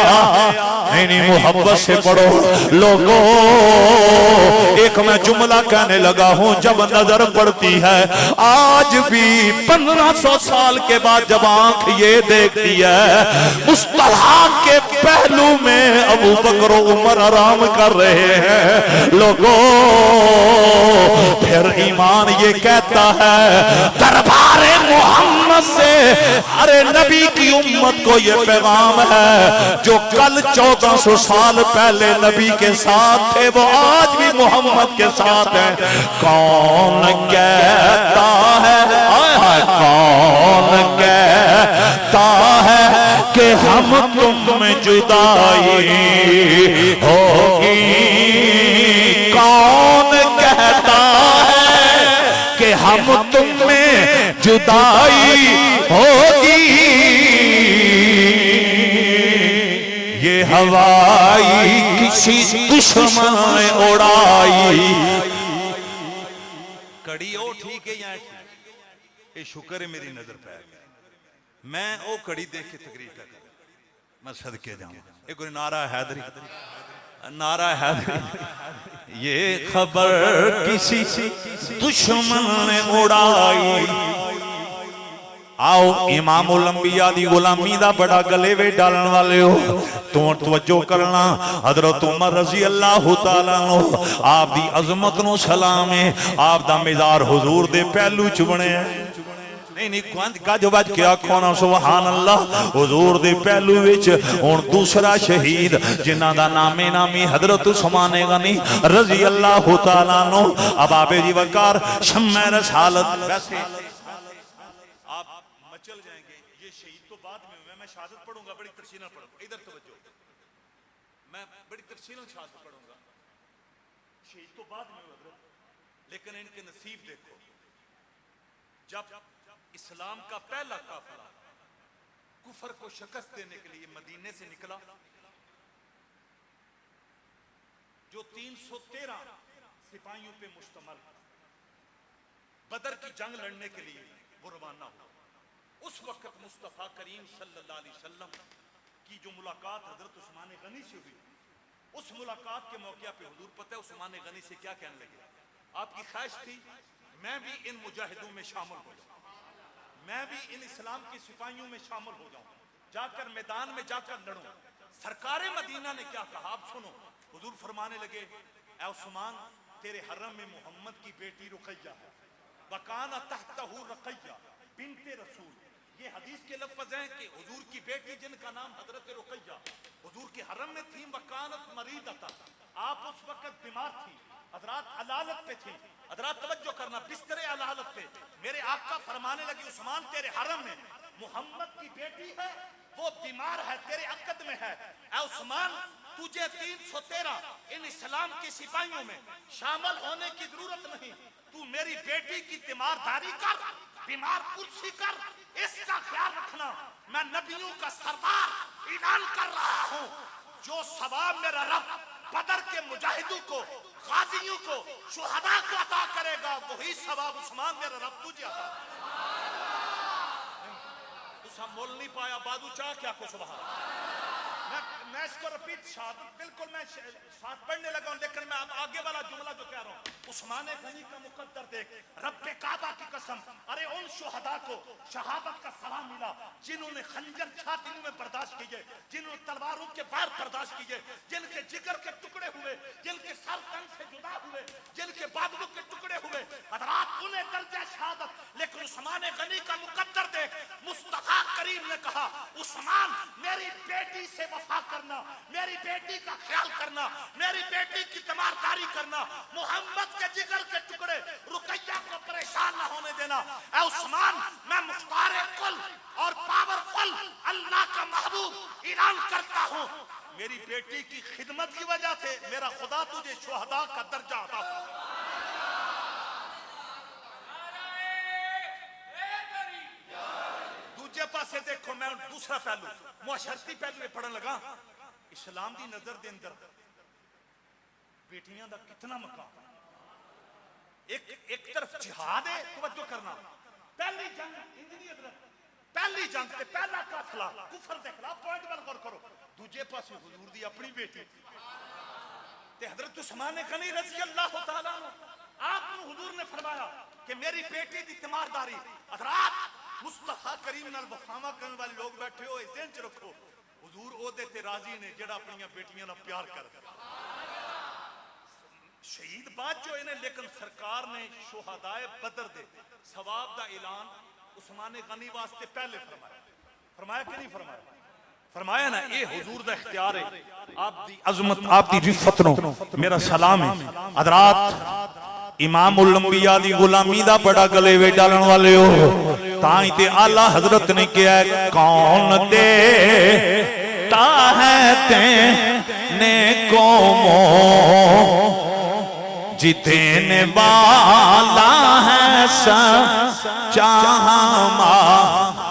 انہیں محبت سے پڑھو لوگوں. ایک میں جملہ کہنے لگا ہوں جب نظر پڑتی ہے آج بھی 1500 سال کے بعد جب آنکھ یہ دیکھتی ہے مصطفیٰ کے پہلو میں ابو بکر و عمر آرام کر رہے ہیں لوگوں. پھر ایمان یہ کہتا ہے دربار محمد سے ارے نبی کی امت کو یہ پیغام ہے جو کل 1400 سال پہلے نبی کے ساتھ تھے وہ آج بھی محمد کے ساتھ ہیں. کون کہتا ہے کون کہتا ہے کہ ہم تم میں جدائی ہوگی. کون کہتا ہے کہ ہم تم میں جدائی ہوگی. یہ ہوائی کسی دشمن نے اڑائی. کڑی او ٹھیک ہے یا ٹھیک؟ اے شکر ہے میری نظر پہ میں او کڑی دیکھ کے تقریر کر میں صدقے جاؤں. ایک نعرہ حیدری نعرہ حیدری. یہ خبر کسی دشمن نے اڑائی. آؤ امام الانبیاء دی غلامی دا بڑا گلے وے ڈالن والے ہو تو توجہ کرنا. حضرت عمر رضی اللہ تعالیٰ عنہ آپ دی عظمت نو سلام ہے. آپ دا مزار حضور دے پہلو چبنے ہیں. نہیں جو بات کیا کھونا سبحان اللہ حضور دے پہلو وچ. اور دوسرا شہید جنہ دا نامی حضرت عثمان غنی رضی اللہ تعالیٰ عنہ. اب آپ جی وقار شمع رسالت. ویسے آپ مچل جائیں گے یہ شہید تو بعد میں شہادت پڑھوں گا بڑی تفصیل پڑھوں گا. ادھر توجہ میں بڑی تفصیل شہادت پڑھوں گا. شہید تو بعد میں حضرت لیکن ان کے نصیب دیکھو. جب اسلام کا پہلا قافلہ کفر کو شکست دینے کے لیے مدینے سے نکلا جو 313 سپاہیوں پہ مشتمل بدر کی جنگ لڑنے کے لیے وہ روانہ ہوا. اس وقت مصطفیٰ کریم صلی اللہ علیہ وسلم کی جو ملاقات حضرت عثمان غنی سے ہوئی اس ملاقات کے موقع پہ حضور پتہ ہے عثمان غنی سے کیا کہنے لگے. آپ کی خواہش تھی میں بھی ان مجاہدوں میں شامل ہو جاؤں میں بھی ان اسلام کی سپاہیوں میں شامل ہو جاؤں جا کر میدان میں جا کر لڑوں. سرکار مدینہ نے کیا کہا آپ سنو. حضور فرمانے لگے اے عثمان تیرے حرم میں محمد کی بیٹی رقیہ ہے. وَكَانَ تَحْتَهُ رقیہ بنت رسول. یہ حدیث کے لفظ ہیں کہ حضور کی بیٹی جن کا نام حضرت رقیہ حضور کے حرم میں تھی. وَكَانَتْ مَرِيدَةً آپ اس وقت بیمار تھی. حضرات علالت پہ تھی. حضرات توجہ کرنا بستر علالت پہ میرے آقا فرمانے لگے عثمان تیرے حرم میں محمد کی بیٹی ہے وہ بیمار ہے تیرے عقد میں ہے. اے عثمان تجھے 313 ان اسلام کی سپاہیوں میں شامل ہونے کی ضرورت نہیں. تو میری بیٹی کی تیمارداری کر بیمار کرسی کر. اس کا خیال رکھنا میں نبیوں کا سردار اعلان کر رہا ہوں جو ثواب میرا رب بدر کے مجاہدوں کو غازیوں کو شہداء کو عطا کرے گا وہی ثواب عثمان میرا رب تجھے عطا تو سب مول نہیں پایا بادو چاہ کیا کو سبحان. میں اس کو رپیٹ شہادت بالکل میں ساتھ پڑھنے لگا ہوں لیکن میں اب آگے والا جملہ جو کہہ رہا ہوں عثمان غنی کا مقدر دیکھ رب کعبہ کی قسم. ارے ان شہداء کو شہادت کا ثواب ملا جنہوں نے خنجر چھاتیوں میں برداشت کیے جنہوں نے تلواروں کے وار برداشت کیے جن کے جگر کے ٹکڑے ہوئے جن کے سر تن سے جدا ہوئے جن کے بادلوں کے ٹکڑے ہوئے. حضرات انہیں درجہ شہادت لیکن عثمان غنی کا مقدر دیکھ. مصطفیٰ کریم نے کہا عثمان میری بیٹی سے وفا کرنا میری بیٹی کا خیال کرنا میری بیٹی کی تیمارداری کرنا محمد کے جگر کے ٹکڑے رقیہ کو پریشان نہ ہونے دینا. اے عثمان میں مختار کل اور پاورفل اللہ کا محبوب اعلان کرتا ہوں میری بیٹی کی خدمت کی وجہ سے میرا خدا تجھے شہداء کا درجہ عطا فرمائے. دوسرے پاسے دیکھو میں دوسرا پہلو معاشرتی پہلو میں پڑھن لگا. اسلام دی نظر دے اندر بیٹیاں دا کتنا مقام. ایک طرف جہاد ہے توجہ کرنا پہلی جنگ پہلی جنگ تے پہلا قافلہ کفر دے خلاف پوائنٹ بن غور کرو دوجے پاسے حضور دی اپنی بیٹی تے حضرت عثمان غنی رضی اللہ تعالیٰ عنہ آپ نے حضور نے فرمایا کہ میری بیٹی دی تیمارداری حضرات مصطفیٰ کریم نال وفامہ کرنے والے لوگ بیٹھے ہو اس ذہن چ رکھو حضور او دے تے راضی نے جڑا اپنی بیٹیاں نال پیار کردا شہید بات جو انہیں لیکن سرکار نے شہدائے بدر دے ثواب دا اعلان عثمان غنی واسطے پہلے فرمایا کہ نہیں فرمایا نا اے حضور دا اختیار ہے آپ دی عظمت آپ دی رفت نو میرا سلام ہے حضرات امام الانبیاء دی غلامی دا بڑا گلے وے ڈالن والے ہو تائیں تے اعلیٰ حضرت نے کیا ہے کون دے تا ہے تینے قوموں جتنے والا ہے سچا ماں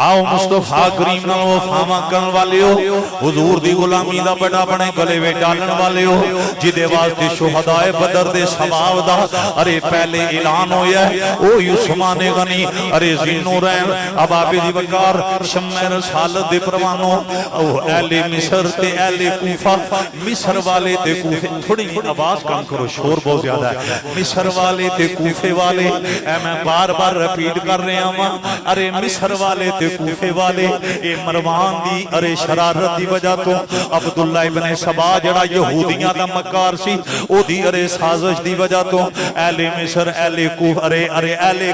آؤ مصطفیٰ کریم نال وفامہ کرن والے ہو حضور دی غلامی دا بڑا بنے گلے وے ڈالن والے ہو جدے واسطے شہدائے بدر دے ثواب دا ارے پہلے اعلان ہویا ہے او عثمان غنی ارے ذوالنورین ابابی دی وقار شمع رسالت دے پروانو او اہل مصر تے اہل کوفہ مصر والے تے کوفے تھوڑی آواز کم کرو شور بہت زیادہ ہے مصر والے تے کوفے والے اے میں بار بار ریپیٹ کر رہا ہوں ارے مصر والے تے کوفے والے اے مروان دی ارے شرارت دی وجہ تو عبداللہ ابن سبا جڑا یہودیاں دا مکار سی او دی ارے سازش دی وجہ تو اہل مصر اہل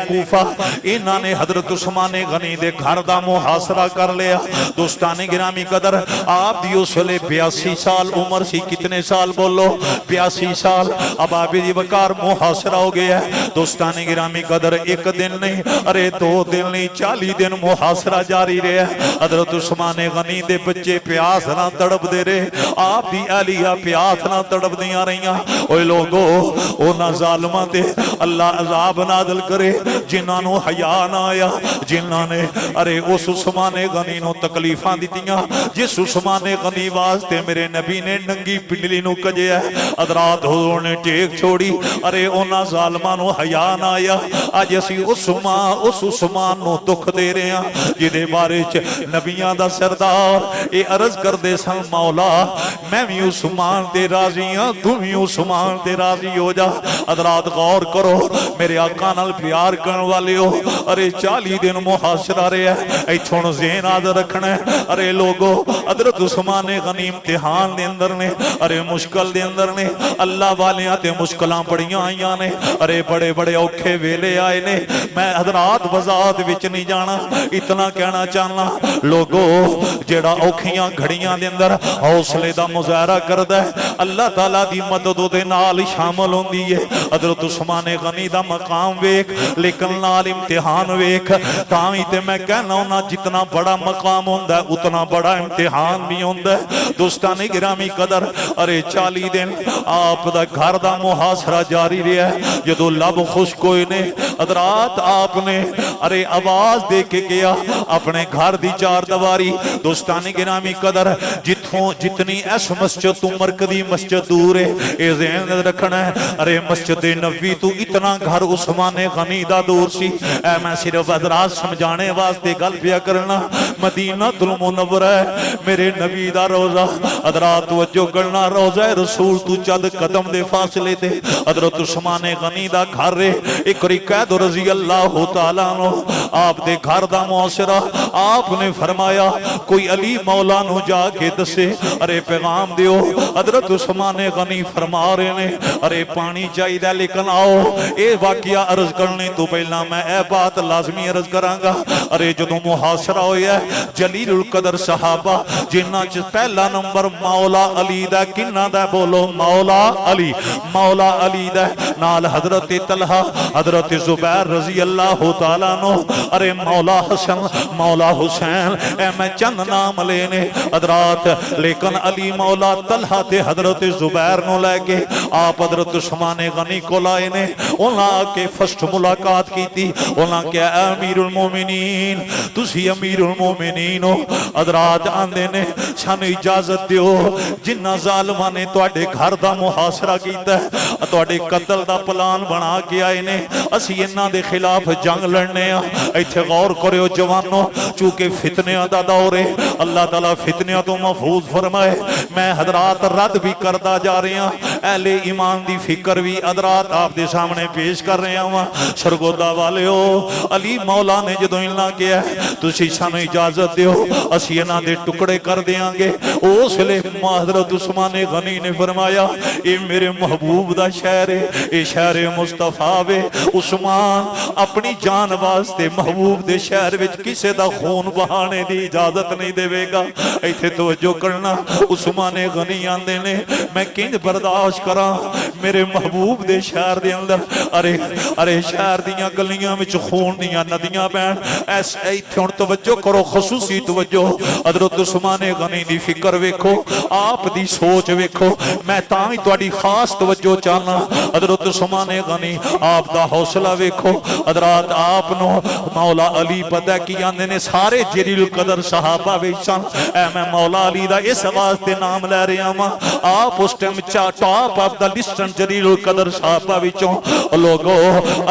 کوفہ انہاں نے حضرت عثمان غنی دے گھر دا محاصرہ کر لیا دوستانی گرامی قدر آپ دی اس لئے 82 سال عمر سی کتنے سال بولو 82 سال اب آپ دی وقار محاصرہ ہو گیا ہے دوستانی گرامی قدر ایک دن نہیں ارے 2 دن نہیں 40 دن محاصرہ جاری رہے حضرت عثمان غنی دے بچے پیاس نہ تڑپ دے رہے آپ دی اہلیہ پیاس نہ تڑپ دیاں رہیاں اوہ لوگو اونا ظالمہ تے اللہ عذاب نازل کرے جنہاں نو حیا نہ آیا جنہاں نے ارے اس عثمان غنی نو تکلیفاں دیتیاں جس عثمان غنی واسطے میرے نبی نے ننگی پنڈلی نو کجے ہے حضرات حضور نے ٹیک چھوڑی ارے اونا ظالمہ نو حیا نہ آیا آج اسی عثمان نو دکھ دے رہے ہیں جدے بارے نبیان دا سردار اے عرض کر دے سن مولا میں بھی عثمان تے راضی ہوں تم بھی عثمان تے راضی ہو جا حضرات غور کرو میرے آقا نال پیار کرن والے ہو ارے 40 دن محاصرہ رہے ہیں اے چھوڑ ذہن آدھر رکھنا ہے ارے لوگو حضرت عثمان غنی امتحان دے اندر نے ارے مشکل دے اندر نے اللہ والیاں تے مشکلاں بڑیاں آئیاں نے ارے بڑے بڑے اوکھے ویلے آئے نے میں حضرات وضاحت وچ نہیں جانا اتنا کہنا چاہنا لوگو جیڑا اوکھیاں گھڑیاں دے اندر حوصلے دا مظاہرہ کردہ ہے اللہ تعالیٰ دی مدد دے نال شامل ہوندی ہے حضرت عثمان غنی دا مقام ویک لیکن نال امتحان ویک تاہی تے میں کہنا ہونا جتنا بڑا مقام ہوندہ ہے اتنا بڑا امتحان بھی ہوندہ ہے دوستانی گرامی قدر ارے 40 دن آپ دا گھر دا محاصرہ جاری رہا ہے جدو لب خوش کوئی نے حضرات آپ نے ارے آواز دے کے گیا اپنے گھر دی 4 دواری دوستانی گرامی قدر جتنی ایس مسجد تو مرکزی مسجد دور ہے اے ذہن رکھنا ہے ارے مسجد نبوی تو اتنا گھر عثمان غنی دا دور سی اے میں صرف حضرات سمجھانے واسطے گل پیا کرنا مدینہ المنورہ ہے میرے نبی دا روزہ حضرات توجہ کرنا روزہ رسول تو چند قدم دے فاصلے تے حضرت عثمان غنی دا گھر رہے ایک قید رضی اللہ تعالیٰ عنہ آپ دے گھر دا معاشرہ آپ نے فرمایا کوئی علی مولا نو جا کے دسے ارے پیغام دیو حضرت عثمان غنی فرما رہے نے ارے پانی چاہیے دے لیکن آؤ اے واقعہ عرض کرنے تو پہلا میں اے بات لازمی عرض کرانگا ارے جدو محاصرہ ہویا ہے جلیل القدر صحابہ جنہ پہلا نمبر مولا علی دا کنہ دا بولو مولا علی دا نال حضرت طلحہ حضرت زبیر رضی اللہ تعالیٰ نو ارے مولا حسین اے میں چند نام لینے حضرات لیکن علی مولا طلحہ تے حضرت زبیر نو لے کے آپ حضرت عثمان غنی کو لائے نے انہاں کے فرسٹ ملاقات کی تھی انہاں کیا امیر المومنین تسی امیر المومنین ہو حضرات آندے نے چھن اجازت دیو جنہ ظالمہ نے توڑے گھر دا محاصرہ کیتا ہے توڑے قتل دا پلان بنا کے آئے نے اسی انہاں دے خلاف جنگ لڑنے ہیں ایتھے غور کرو جوانو، چونکہ فتنیاں دا دور ہے، اللہ تعالیٰ فتنیاں تو محفوظ فرمائے۔ میں حضرات رد بھی کرتا جا رہے ہیں، اہل ایمان دی فکر بھی حضرات آپ دے سامنے پیش کر رہے ہیں۔ سرگودا والے ہو، علی مولا نے جدو انہاں کیا ہے تسی سانو اجازت دیو اسی انہاں دے ٹکڑے کر دیاں گے، اس لئے حضرت عثمان غنی نے فرمایا اے میرے محبوب دا شہر ہے، اے شہر مصطفیٰ وے، عثمان اپنی جان واسطے محبوب دے شہر وچ کسے دا خون بہانے دی اجازت نہیں دے گا۔ ایتھے توجہ کرنا، عثمان غنی آندے نے میں کنج برداشت کراں میرے محبوب دے شہر دے اندر، ارے شہر دیاں گلیاں وچ خون دیاں ندیاں بہن، ایسے ایتھے ہن توجہ کرو، خصوصی توجہ۔ حضرت عثمان غنی دی فکر ویکھو، آپ دی سوچ ویکھو، میں تاں ہی تہاڈی خاص توجہ چاہنا۔ حضرت عثمان غنی آپ دا حوصلہ ویکھو، حضرات آپ نو مولا علی پتہ کی آندے نے سارے جلیل القدر صحابہ وچوں، اے میں مولا علی دا اس واسطے نام لے رہا ہاں، آپ اس ٹائم ٹاپ آف دا لسٹن جلیل القدر صحابہ وچوں لوگو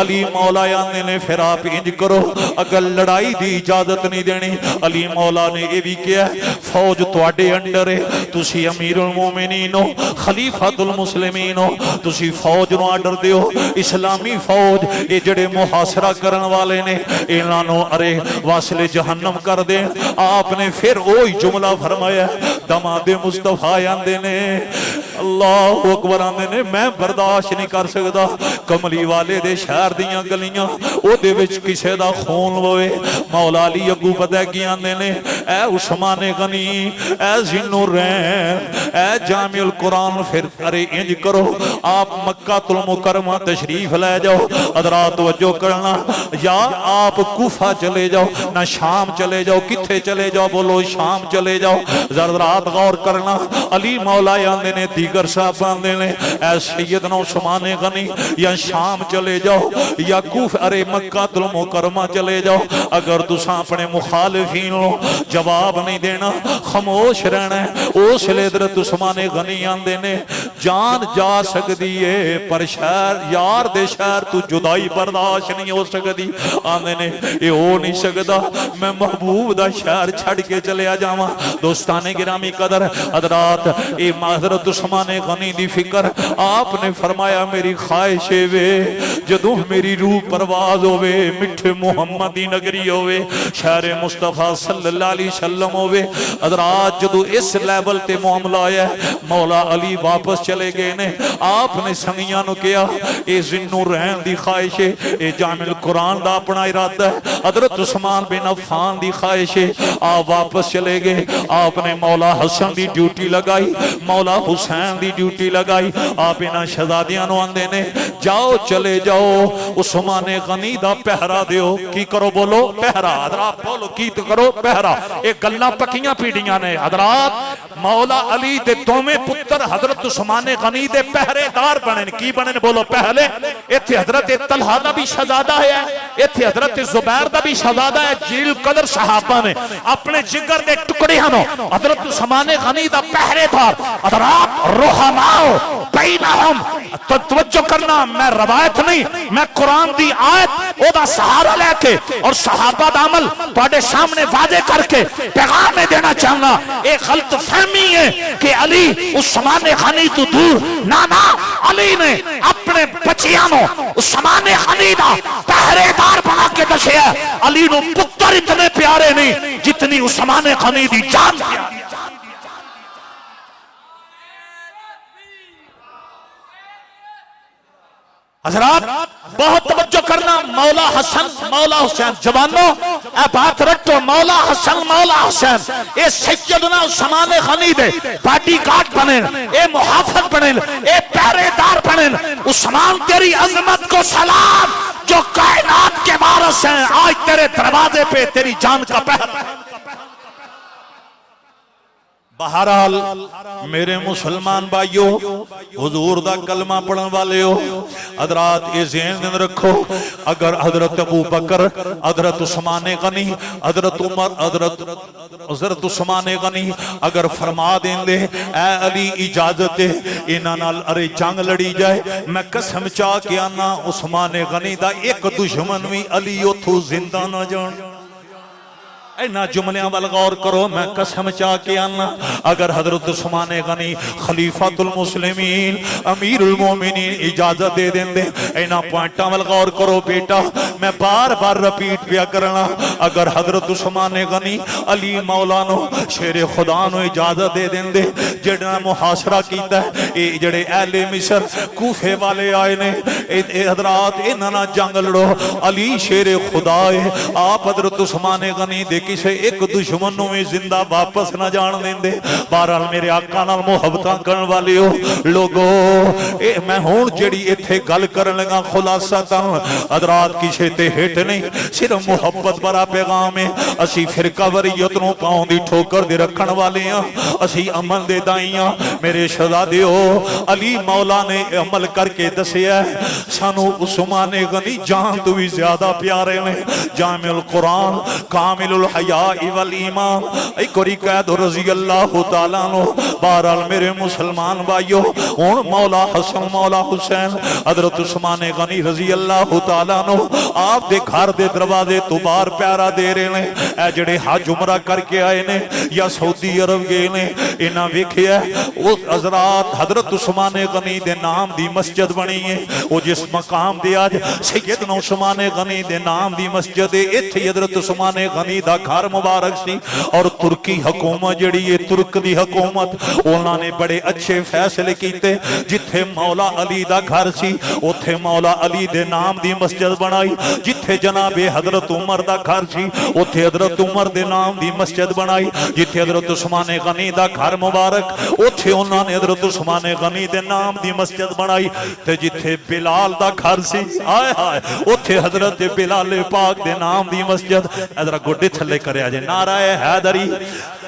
علی مولا آندے نے پھر آپ انج کرو، اگر لڑائی دی اجازت نہیں دینی، علی مولا نے یہ بھی کیا فوج تواڈے انڈر ہے، تسی امیر المومنین ہو، خلیفۃ المسلمین ہو، تسی فوج نو آرڈر دیو، اسلامی فوج یہ جڑے محاصرہ کرن والے نے انہاں نو ارے واصل جہنم کر دیں۔ آپ نے پھر وہی جملہ فرمایا، دماد مصطفیٰ آندے نے اللہ اکبر آندے نے میں برداشت نہیں کر سکتا کملی والے دے شہر دیاں گلیاں او دے وچ کسے دا خون ہوئے۔ مولا علی اگو پتہ کی آندے نے اے عثمان غنی، اے ذی النورین، اے جامع القرآن، پھر ارے انج کرو آپ مکہ المکرمہ تشریف لے جاؤ۔ حضرات توجہ کرنا، یا آپ کوفہ چلے جاؤ نہ شام چلے جاؤ، کتھے چلے جاؤ بولو شام چلے جاؤ۔ حضرات غور کرنا، علی مولا آندے نے دیگر صاحب آندے نے اے سیدنا عثمان غنی یا شام چلے جاؤ یا کوفہ ارے مکہ المکرمہ چلے جاؤ، اگر تساں اپنے مخالفین لو جواب نہیں دینا خاموش رہنا ہے، اس لئے حضرت عثمان غنی آندے نے جان جا سکتی ہے پر شہر یار دے شہر تو جدائی برداشت نہیں ہو سکتی۔ آندے نے یہ ہو نہیں سکتا، میں محبوب دا شہر چھڑ کے چلے آ جاواں۔ دوستان گرامی قدر حضرات، اے حضرت عثمان غنی دی فکر آپ نے فرمایا میری خواہش وے جدوں میری روح پرواز ہوئے مٹھے محمدی نگری ہوئے شہر مصطفیٰ صلی اللہ علیہ وسلم ہوئے۔ حضرات جدوں اس لیول تے معاملہ آیا ہے مولا علی واپس چلے گئے نے، آپ نے سنگیاں نو کیا اے ذی النورین دی خواہش ہے، اے جامع القرآن دا اپنا ارادہ ہے، حضرت عثمان بن عفان دی خواہش ہے، آپ واپس چلے گئے۔ آپ نے مولا حسن دی ڈیوٹی لگائی، مولا حسین دی ڈیوٹی لگائی، آپ انہاں شہزادیاں نو آندے نے جاؤ چلے جاؤ عثمان غنی دا پہرا دیو۔ کی کرو بولو پہرا، حضرات بولو کی کرو پہرا۔ ایک گلہ پکیاں پیڑیاں نے حضرات، مولا علی دے دومیں پتر حضرت عثمان غنی دے پہرے دار بنن، کی بنن بولو پہلے۔ ایتھے حضرت طلحہ دا بھی شہزادہ ہے، ایتھے حضرت زبیر دا بھی شہزادہ ہے، جلیل القدر صحابہ نے اپنے جگر دے ٹکڑے ہنو حضرت عثمان غنی دا پہرے دار۔ حضرات رحماؤ بینہم، توجہ کرنا، میں روایت نہیں میں قرآن دی آیت او دا سہارا لے کے اور صحابہ دا عمل تواڈے سامنے واضح کر کے پیغام میں دینا چاہنا۔ ایک غلط فہمی ہے کہ علی عثمان غنی تو دور، نانا علی نے اپنے بچیاں نو عثمان غنی دا پہرے دار بنا کے دسیا۔ علی نو پتر اتنے پیارے نہیں جتنی عثمان غنی دی جان پیاری۔ حضرات بہت توجہ کرنا، مولا حسن مولا حسین، جوانوں اے بات رکھو، مولا حسن مولا حسین اے سیدنا عثمان غنی دے باڈی گارڈ بنن، اے محافظ بنن، اے پہرے دار بنن۔ عثمان تیری عظمت کو سلام جو کائنات کے وارث ہیں، آج تیرے دروازے پہ تیری جان کا پہرا۔ بہرحال میرے مسلمان بھائیو، حضور دا کلمہ پڑھن والے ہو، حضرات یہ ذہن میں رکھو، اگر حضرت ابو بکر، حضرت عثمان غنی، حضرت عمر، حضرت عثمان غنی اگر فرما دیں دے اے علی اجازت ہے انہاں نال ارے جنگ لڑی جائے، میں قسم چاہ کے آنا عثمان غنی دا ایک دشمن بھی علی اتھو زندہ نہ جان۔ اینا جملیاں وال غور کرو، میں قسم چاہ کے آنا اگر حضرت عثمان غنی خلیفۃ المسلمین امیر المومنین اجازت دے دیں دے، اینا پوائنٹاں وال غور کرو بیٹا، میں بار بار رپیٹ پیا کرنا، اگر حضرت عثمان غنی علی مولانو شیر خدا نو اجازت دے دیں دے، جڑا محاصرہ کیتا ہے اے جڑے اہل مصر کوفے والے آئے نے، اے حضرات انہاں جنگ لڑو، علی شیر خدا ہے، آپ حضرت عثمان غنی دے کسے ایک دشمنوں میں زندہ واپس نہ جان دیں دے۔ بہرحال میرے آقا نال محبتاں کرن والے ہو لوگو، اے میں ہون جڑی ایتھے گل کرن لگا خلاصہ تاں حضرات کسے تے ہٹ نہیں، صرف محبت برا پیغام ہے۔ اسی فرقہ وریت نو پاؤں دی ٹھوکر دے رکھن والے ہاں، اسی عمل دے دائیاں۔ میرے شہزادے ہو، علی مولا نے عمل کر کے دسیا ہے سانو عثمان غنی جان تو بھی زیادہ پیارے نے۔ جامع القرآن کامل الحیاء والایمان ایک اور قید رضی اللہ تعالیٰ عنہ۔ بہرحال میرے مسلمان بھائیو، ہن مولا حسن مولا حسین حضرت عثمان غنی رضی اللہ تعالیٰ عنہ آپ دے گھر دے دروازے تو باہر پیارا دے رہے نے، اے جڑے حج عمرہ کر کے آئے نے یا سعودی عرب گئے نے، انہاں ویکھیا اس حضرات حضرت عثمان غنی دے نام دی مسجد بنی ہے، وہ جس مقام دے آج سیدنا عثمان غنی دے نام دی مسجد ہے، ایتھے حضرت عثمان غنی دا گھر مبارک سی۔ اور ترکی حکومت جڑی ہے، ترک دی حکومت، انہاں نے بڑے اچھے فیصلے کیتے، جتھے مولا علی دا گھر سی اوتھے مولا علی دے نام دی مسجد بنائی، جتھے جناب حضرت عمر دا گھر سی اوتھے حضرت عمر دے نام دی مسجد بنائی، جتھے حضرت عثمان غنی دا گھر مبارک اوتھے انہاں نے حضرت عثمان غنی دے نام دی مسجد بنائی، تے جتھے بلال دا گھر سی آئے ہائے اوتھے حضرت بلال پاک دے نام دی مسجد۔ حضرت گڈے تھلے کرے آجے نعرہ حیدری۔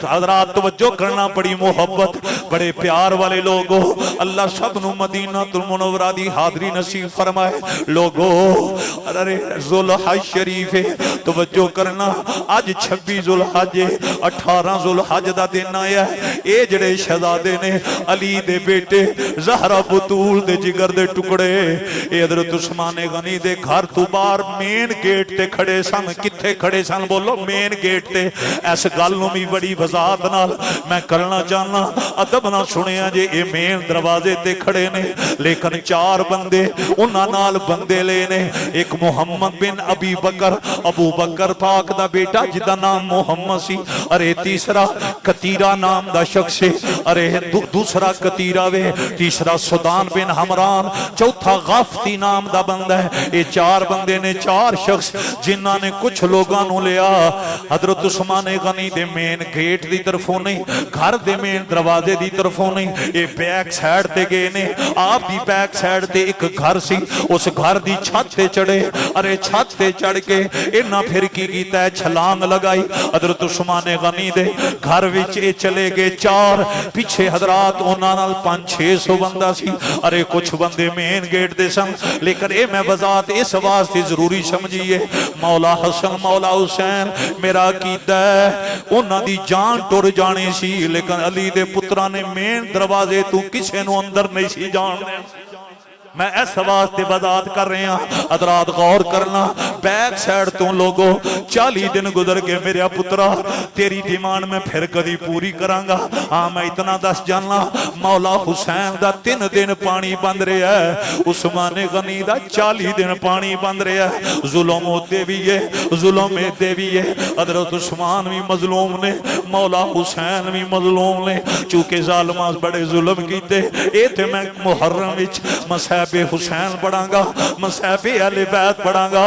تو حضرات توجہ کرنا، بڑی محبت بڑے پیار والے لوگو، اللہ سب نو مدینہ المنورہ دی حاضری نصیب فرمائے لوگو۔ ارے ذوالحج شریف ہے، توجہ کرنا، آج 26 ذوالحج 18 ذوالحج دا دن آیا ہے، اے جڑے شہزادے نے علی دے بیٹے زہرا بطول دے جگر دے ٹکڑے اے حضرت عثمان غنی دے گھر تو باہر مین گیٹ تے کھڑے سن۔ کتھے کھڑے سن بولو؟ مین گیٹ تے۔ ایس گل نوں بھی بڑی وضاحت نال میں کرنا چاہنا، ادب نہ سنیا جے اے مین دروازے تے کھڑے نے، لیکن 4 بندے انہاں نال بندے لے نے، ایک محمد بن ابی بکر ابو بکر پاک دا بیٹا جدا نام محمد سی، ارے تیسرا کتیرہ نام دا شخص ہے، ارے دوسرا کتیرہ وے، تیسرا سودان بن حمران، چوتھا غافتی نام دا بندہ ہے۔ یہ 4 بندے نے، 4 شخص جنہاں نے کچھ لوگاں نو لیا حضرت عثمان غنی دے مین گیٹ دی طرفوں نہیں، گھر دے مین دروازے دی طرفوں نہیں، یہ بیک سائیڈ تے گئے نے۔ آپ دی بیک سائیڈ تے ایک گھر سی، اس گھر دی چھت تے چڑھے، ارے چھت تے چڑھ کے انہاں پھر کی کیتا ہے چھلانگ لگائی حضرت عثمان غنی دے گھر وچ اے چلے گئے 4، پیچھے حضرات انہاں نال 500-600 بندہ سی، ارے کچھ بندے مین گیٹ دے سن، لیکن اے میں وضاحت اس واسطے ضروری سمجھیے، مولا حسن مولا حسین میرا عقیدہ ہے انہاں دی جان ٹر جانی سی، لیکن علی دے پترہ نے مین دروازے تو کسے نو اندر نہیں سی جان دے۔ میں اس واسطے وضاحت کر رہے ہیں، حضرات غور کرنا، بیک سائیڈ تو لوگو 40 دن گزر کے میرے پترا تیری ڈیمانڈ میں پھر کدی پوری کرانگا۔ ہاں میں اتنا دس جاننا، مولا حسین دا 3 دن پانی بند رہا ہے، عثمان غنی دا 40 دن پانی بند رہا ہے۔ ظلم ہوتے بھی ہے، ظلم ہوتے بھی ہے، حضرت عثمان بھی مظلوم نے، مولا حسین بھی مظلوم نے، چونکہ ظالمان بڑے ظلم کیتے۔ اے تے میں محرم وچ مسیح حسین پڑھاں گا، مصحف اہل بیت پڑھاں گا،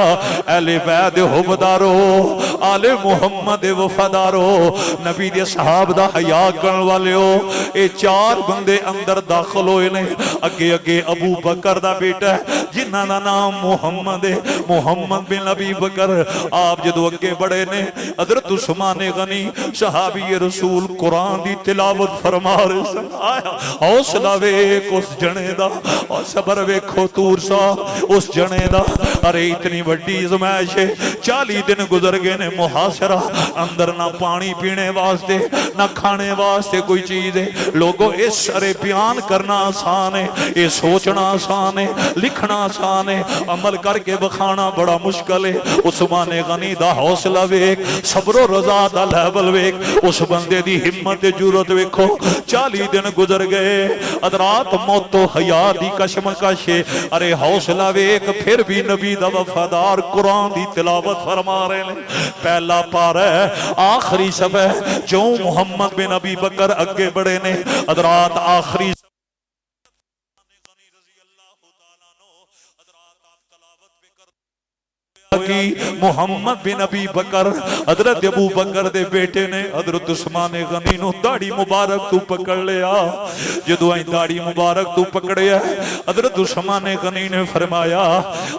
اہل بیت حبدارو آل محمد وفادارو نبی دے صحاب دا حیا کرن والیو اے چار بندے اندر داخل ہوئے نے اگے اگے ابو بکر دا بیٹا ہے جنہاں دا نام محمد ہے محمد بن ابی بکر آپ جدو اگے بڑے نے حضرت عثمان غنی صحابی رسول قرآن دی تلاوت فرما رہے سن آیا حوصلہ ویک اس جنے دا اور صبر ویکھو تور صاحب اس جنے دا ارے اتنی وڈی ازمائش ہے 40 دن گزر گئے نے محاصرہ اندر نہ پانی پینے واسطے نہ کھانے واسطے کوئی چیز ہے لوگوں اس ارے بیان کرنا آسان ہے یہ سوچنا آسان ہے لکھنا آسان ہے عمل کر کے بخانا بڑا مشکل ہے عثمان غنی دا حوصلہ ویک صبر و رضا دا لیول ویک اس بندے دی ہمت جرت ویکھو 40 دن گزر گئے حضرات موت و حیات دی کشمکش ارے حوصلہ ویک پھر بھی نبی دا وفادار قرآن دی تلاوت فرما رہے ہیں پہلا پارہ ہے آخری صفحہ جو محمد بن ابی بکر اگے بڑے نے حضرات آخری کی محمد بن ابی بکر حضرت ابو بکر دے بیٹے نے حضرت عثمان غنی نو داڑھی مبارک تو پکڑ لیا جدو آئی داڑھی مبارک تو پکڑیا حضرت عثمان غنی نے فرمایا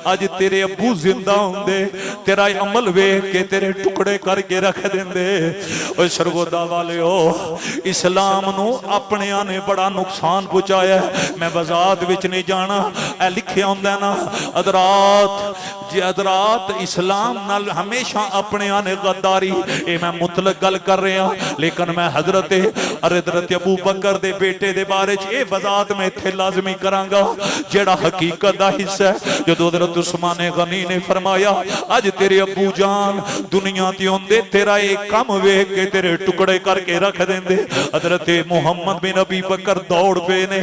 آج تیرے ابو زندہ ہوں دے تیرا عمل ویکھ کے تیرے ٹکڑے کر کے رکھ دیں دے اوہ سرگودا والے ہو اسلام نو اپنے آنے بڑا نقصان پہنچایا ہے میں وضاحت وچ نہیں جانا اے لکھے ہوندے نا حضرات اسلام نال ہمیشہ اپنے آنے غداری اے میں مطلق گل کر رہا لیکن میں حضرت ابو بکر دے بیٹے دے بارے اے وضاحت میں تھے لازمی کرانگا جیڑا حقیقت دا حصہ ہے جو حضرت عثمان غنی نے فرمایا آج تیرے ابو جان دنیا تی ہوندے تیرا ایک کم ویکھ کے تیرے ٹکڑے کر کے رکھ دیں دے حضرت محمد بن ابی بکر دوڑ پہ نے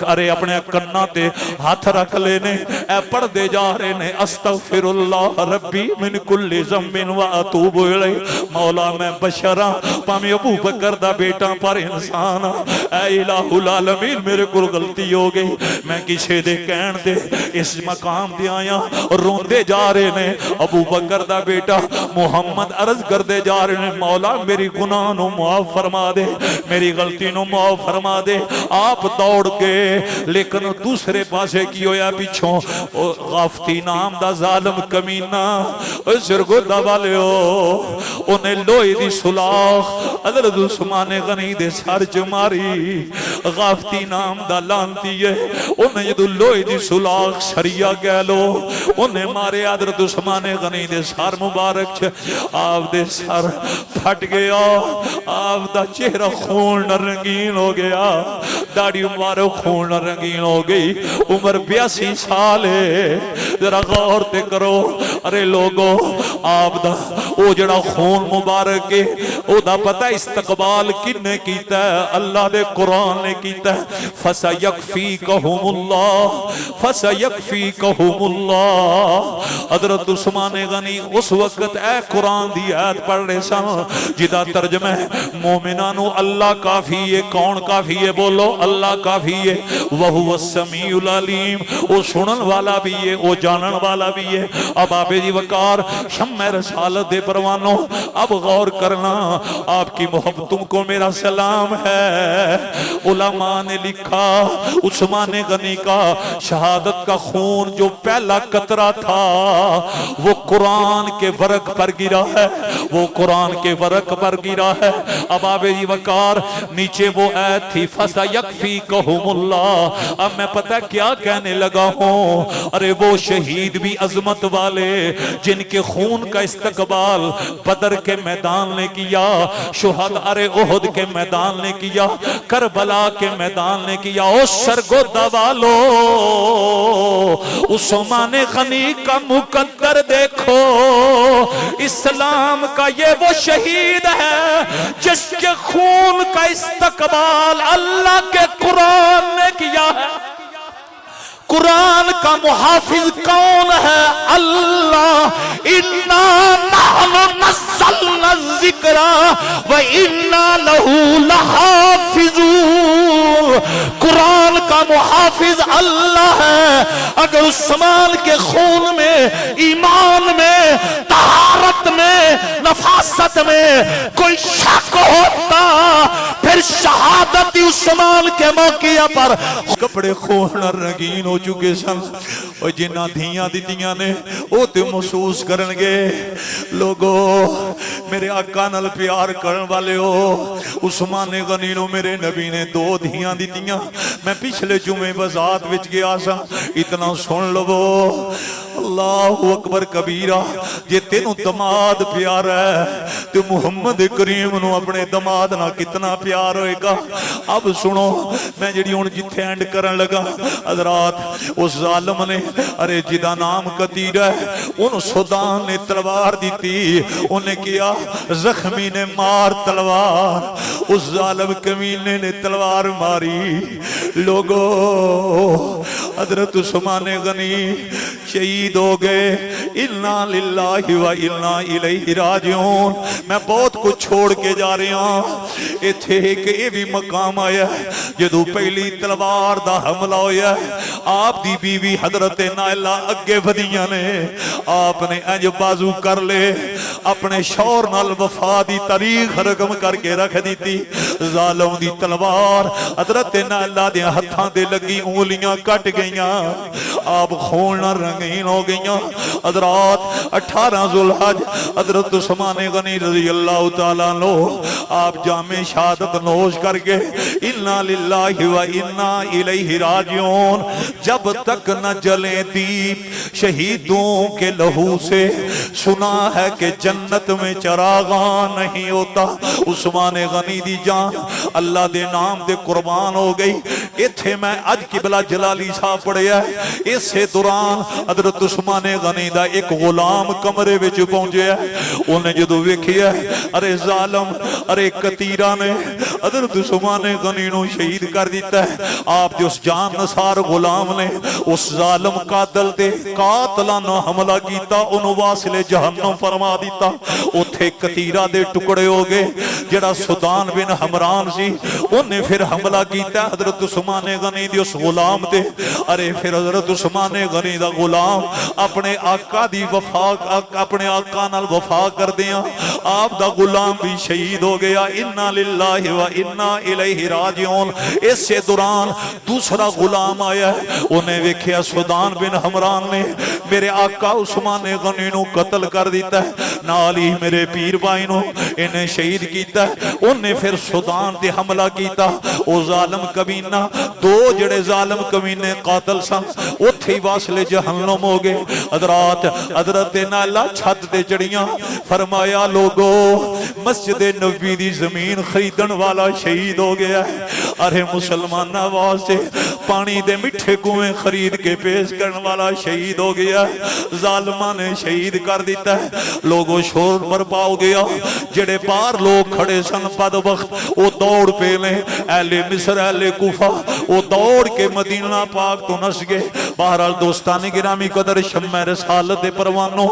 ارے اپنے کنہ تے ہاتھ رکھ لینے اے پڑھ دے جا رہے نے استغفر اللہ ربی من کل ذنب و اتوب الیہ مولا میں بشرا پامی ابو بکر دا بیٹا پر انسان اے الہ العالمین میرے کو غلطی ہو گئی میں کسے دے کہن دے اس مقام دے آیا روندے جا رہے نے ابو بکر دا بیٹا محمد عرض کر دے جا رہے نے مولا میری گناہ نو معاف فرما دے میری غلطی نو معاف فرما دے آپ دوڑ گئے لیکن دوسرے پاسے کی ہویا پیچھوں غافتی نام دا ظالم کمینہ سرگو دوالے ہو انہیں لوئی دی سلاخ حضرت عثمان غنی دے سر جماری غافتی نام دا لانتی ہے انہیں جدو لوئی دی سلاخ سریہ گیلو انہیں مارے حضرت عثمان غنی دے سر مبارک آپ دے سر پھٹ گیا آپ دا چہرہ خون رنگین ہو گیا داڑھی مبارک خون رنگین ہو گئی عمر 82 سال ہے ذرا غور تے کرو ارے لوگو آپ دا او جڑا خون مبارک ہے او دا پتہ استقبال کنے کیتا ہے اللہ دے قرآن نے کیتا ہے فَسَيَكْفِيكَهُمُ اللَّهُ فَسَيَكْفِيكَهُمُ اللَّهُ حضرت عثمان غنی اس وقت اے قرآن دی آیت پڑھ رہے سن جدا ترجمہ مومنانو اللہ کافی ہے کون کافی ہے بولو اللہ کافی ہے وَهُوَ السَّمِيعُ الْعَلِيمُ او سنن والا بھی ہے او جانن والا بھی ہے اب آپ جی وقار شمع رسالت دے پروانوں اب غور کرنا آپ کی محبتوں کو میرا سلام ہے علماء نے لکھا عثمان غنی کا شہادت کا خون جو پہلا قطرہ تھا وہ قرآن کے ورق پر گرا ہے وہ قرآن کے ورق پر گرا ہے اب آپ جی وقار نیچے وہ آیت تھی فَسَيَكْفِيكَهُمُ اللَّهُ اب میں پتہ کیا کہنے لگا ہوں ارے وہ شہید بھی عظمت والے جن کے خون کا استقبال بدر کے میدان نے کیا شہد ارے احد کے میدان نے کیا کربلا کے میدان نے کیا او سرگودا والو عثمان غنی کا مقدر دیکھو اسلام کا یہ وہ شہید ہے جس کے خون کا استقبال اللہ کے قرآن نے کیا ہے قرآن کا محافظ کون ہے اللہ اِنَّا نَحْنُ نَزَّلْنَا الذِّكْرَ وَإِنَّا لَهُ لَحَافِظُونَ قرآن کا محافظ حافظ اللہ ہے. اگر عثمان کے خون میں، ایمان میں، طہارت میں، نفاست میں کوئی شک ہوتا پھر شہادت عثمان کے موقع پر کپڑے خون رنگین ہو چکے سن. اور جنہ دھیاں دیتیاں نے وہ تے محسوس کرن گے. لوگو میرے آقا نال پیار کرن والے ہو، عثمان غنی نو میرے نبی نے 2 دھیاں دیتیاں. میں پچھلے جمعے بازار وچ گیا سا. اتنا سن لو اللہ اکبر کبیرہ. جے تینوں دماد پیارا ہے تو محمد کریم نو اپنے دماد نہ کتنا پیار ہوئے گا. اب سنو میں جڑی ہن جتھے اینڈ کرن لگا، حضرات اس ظالم نے ارے جدا نام کتیر ہے ان سودان نے تلوار دیتی. انہیں کیا زخمی نے مار تلوار. اس ظالم کمینے نے تلوار ماری. لوگو حضرت عثمان غنی شہید ہو گئے. انا للہ و انا الیہ راجعون. میں بہت کچھ چھوڑ کے جا رہے ہوں. ایتھے ایک یہ بھی مقام آیا ہے جدو پہلی تلوار دا حملہ ہویا ہے. آپ دی بیوی حضرت نائلہ اگے ودیاں نے. آپ نے انج بازو کر لے اپنے شور نال وفا دی تاریخ رقم کر کے رکھ دیتی. ظالم دی تلوار حضرت نائلہ دے ہتھاں دے لگی انگلیاں کٹ گئیاں. آپ خون رنگین ہو گئیاں. حضرات 18 ذوالحج حضرت عثمان غنی رضی اللہ تعالیٰ عنہ آپ جامع شہادت نوش کر کے انا للہ و انا الیہ راجعون. جب تک نہ جلے دیپ شہیدوں کے لہو سے، سنا ہے کہ جنت میں چراغاں نہیں ہوتا. عثمان غنی دی جان اللہ دے نام دے قربان ہو گئی. ایتھے میں اج قبلہ جلالی صاحب پڑھیا ہے. اسے دوران حضرت عثمان غنی دا ایک غلام کمرے وچ پہنچیا ہے. انہیں جدو ویکھیا ارے ظالم ارے کتیرہ نے حضرت عثمان غنی نو شہید کر دیتا ہے. آپ دے اس جان نثار غلام نے اس ظالم قاتل دے قاتلانہ حملہ کیتا. انہوں واصل جہنم فرما دیتا. اتھے کتیرہ دے ٹکڑے ہو گئے. جڑا سودان بن حمران سی انہیں پھر حملہ کیتا حضرت عثمان غنی دی اس غلام دے. ارے پھر حضرت عثمان غنی دا غلام اپنے آقا دی وفا اپنے آقا نال وفا کر دیا. آپ دا غلام بھی شہید ہو گیا. انا للہ و انا الیہ راجعون. اس سے دوران دوسرا غلام آیا ہے. انہیں ویکھیا سودان بن حمران نے میرے آقا عثمان غنی نو قتل کر دیتا ہے. نالی میرے پیر بھائی نو انہیں شہید کیتا ہے. انہیں پھر سودان تے حملہ کیتا. او ظالم کمینہ 2 جڑے ظالم کمینے قاتل سن اتھے واصل جہنم ہو گئے. حضرت نائلہ چھت دے چڑیاں فرمایا لوگو مسجد نبوی دی زمین خریدن والا شہید ہو گیا ہے. ارے مسلمان واسطے پانی دے مٹھے کنویں خرید کے پیش کرنے والا شہید ہو گیا ہے. ظالمہ نے شہید کر دیتا ہے. لوگوں شور برپا ہو گیا. جڑے باہر لوگ کھڑے سن بدبخت وہ دوڑ پہ لیں. اہل مصر اہل کوفہ وہ دوڑ کے مدینہ پاک تو نس گئے. بہرحال دوستانی گرامی قدر شمع رسالت پروانوں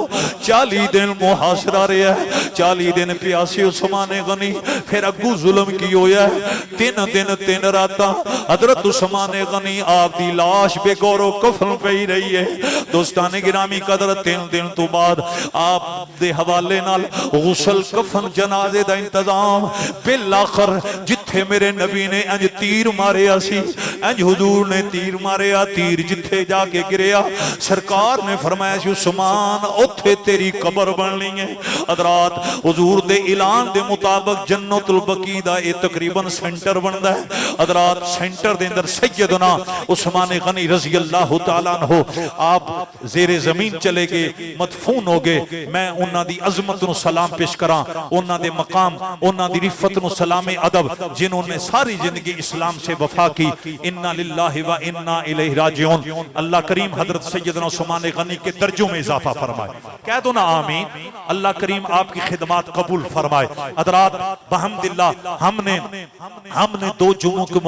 40 دن محاصرہ رہا ہے. 40 دن پیاسی عثمان غنی. پھر اگو ظلم کی ہویا ہے. 3 دن 3 راتاں حضرت عثمان غنی آپ دی لاش بے گور و کفن پہ ہی رہی ہے. دوستانی گرامی قدر 3 دن تو بعد آپ دے حوالے نال غسل کفن جنازے دا انتظام. بالآخر جتھے میرے نبی نے انج تیر مارے اسی انج حضور نے تیر مارے. تیر جتھے جا کے گریا سرکار نے فرمایا سی عثمان اتھے تیری قبر بننی ہے. حضرات حضور دے اعلان دے مطابق جنت البقیع دا یہ تقریباً سینٹر بندا ہے. حضرات سینٹر دے اندر سیدنا عثمان غنی رضی اللہ تعالیٰ عنہ آپ زیر زمین چلے گئے مدفون ہو گئے. میں انہاں دی عظمت نو سلام پیش کراں. انہاں دے مقام انہاں دی رفت نو سلام ادب جنہوں نے ساری زندگی اسلام سے وفا کی. انا للہ و انا الیہ راجعون. اللہ کریم حضرت سیدنا عثمان غنی کے درجوں میں اضافہ فرمائے. کہہ دو نا آمین. اللہ کریم آپ کی خدمات قبول فرمائے. حضرات بحمداللہ ہم نے 2 جمعوں کے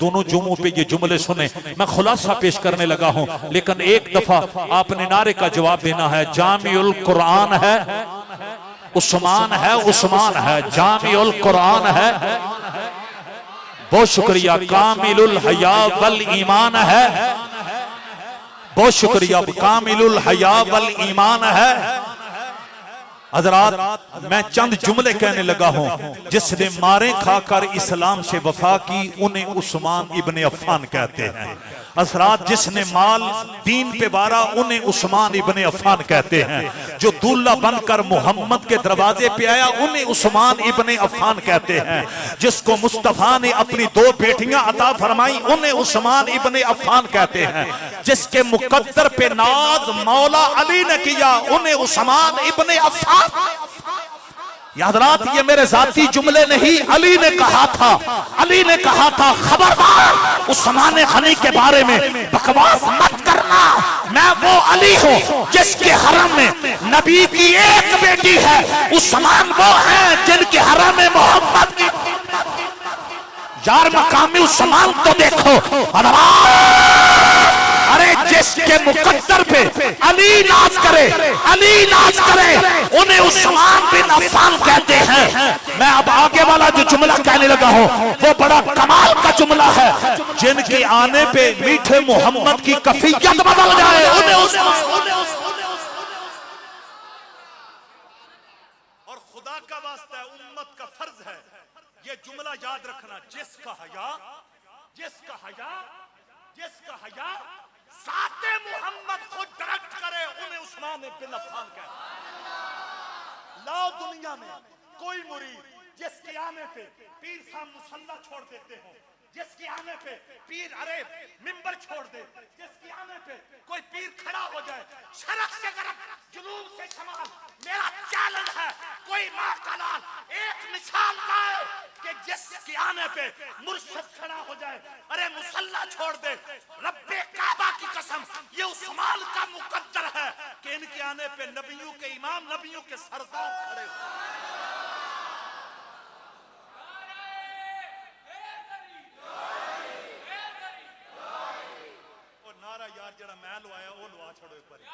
دونوں جمعوں پہ یہ جملے سنے. میں خلاصہ پیش کرنے لگا ہوں لیکن ایک دفعہ آپ نے نعرے کا جواب دینا ہے. جامع القرآن ہے عثمان ہے عثمان ہے. جامع القرآن ہے بہت شکریہ. کامل الحیا والایمان ہے. بہت شکریہ. کامل الحیا والایمان ہے. حضرات میں چند جملے کہنے لگا ہوں. جس نے مارے کھا کر اسلام سے وفا کی انہیں عثمان ابن عفان کہتے ہیں. حضرات جس نے مال دین پہ وارا انہیں عثمان ابن عفان کہتے ہیں. جو دولہ بن کر محمد کے دروازے پہ آیا انہیں عثمان ابن عفان کہتے ہیں. جس کو مصطفیٰ نے اپنی 2 بیٹیاں عطا فرمائی انہیں عثمان ابن عفان کہتے ہیں. جس کے مقدر پہ ناز مولا علی نے کیا انہیں عثمان ابن عفان. یا حضرات یہ میرے ذاتی جملے نہیں, علی نے کہا تھا. علی نے کہا تھا خبردار عثمان غنی کے بارے میں بکواس مت کرنا. میں وہ علی ہوں جس کے حرم میں نبی کی ایک بیٹی ہے. عثمان وہ ہیں جن کے حرم میں محمد کی. یار مقام عثمان تو دیکھو. ارے جس کے مقدر پہ علی ناز کرے, علی ناز کرے انہیں عثمان بن عفان کہتے ہیں. میں اب آگے والا جو جملہ کہنے لگا ہوں وہ بڑا کمال کا جملہ ہے. جن کے آنے پہ میٹھے محمد کی کفیت بدل جائے انہیں عثمان. اور خدا کا واسطہ ہے, امت کا فرض ہے یہ جملہ یاد رکھنا. جس کا حیا, جس کا حیا, جس کا حیا ذات محمد خود ڈائریکٹ کرے انہیں عثمان بن عفان کہتے ہیں. لاؤ دنیا میں کوئی مرید جس کے آنے پہ پیر صاحب مصلی چھوڑ دیتے ہوں, جس کے آنے پہ پیر ارے منبر چھوڑ دے, جس کے آنے پہ کوئی پیر کھڑا ہو جائے شرق سے غرب جنوب سے شمال. میرا چیلنج ہے کوئی ماں کا لال ایک مثال لائے کہ جس کے آنے پہ مرشد کھڑا ہو جائے ارے مصلی چھوڑ دے. رب کعبہ کی قسم یہ عثمان کا مقدر ہے کہ ان کے آنے پہ نبیوں کے امام, نبیوں کے سردار کھڑے ہو. نعرہ یار جڑا میں لوایا وہ لوا چھڑو ایک باری.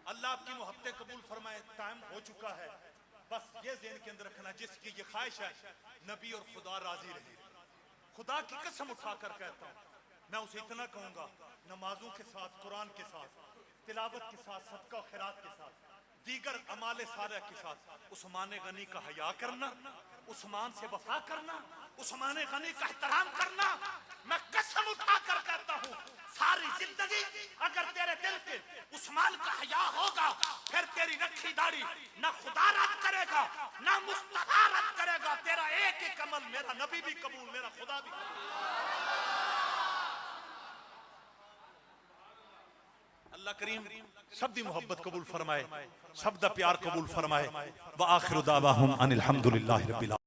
اللہ آپ کی محبتیں قبول فرمائے. ٹائم ہو چکا ہے, بس یہ ذہن کے اندر رکھنا جس کی یہ خواہش ہے نبی اور خدا راضی رہے. خدا کی قسم اٹھا کر کہتا ہوں میں اسے اتنا کہوں گا نمازوں کے ساتھ, قرآن کے ساتھ, تلاوت کے ساتھ, صدقہ و خیرات کے ساتھ, دیگر اعمال صالحہ کے ساتھ عثمان غنی کا حیا کرنا, عثمان سے وفا کرنا, عثمان غنی کا احترام کرنا. میں قسم اٹھا کر کہتا ہوں ساری زندگی اگر تیرے دل پہ عثمان کا حیا ہوگا پھر تیری رکھی داڑھی نہ خدا رد کرے گا نہ مصطفیٰ رد کرے گا. تیرا ایک ایک عمل میرا نبی بھی قبول, میرا خدا بھی قبول. اللہ کریم سب دی محبت قبول فرمائے, سب دا پیار قبول فرمائے. وآخر دعواہم ان الحمدللہ رب العالمین.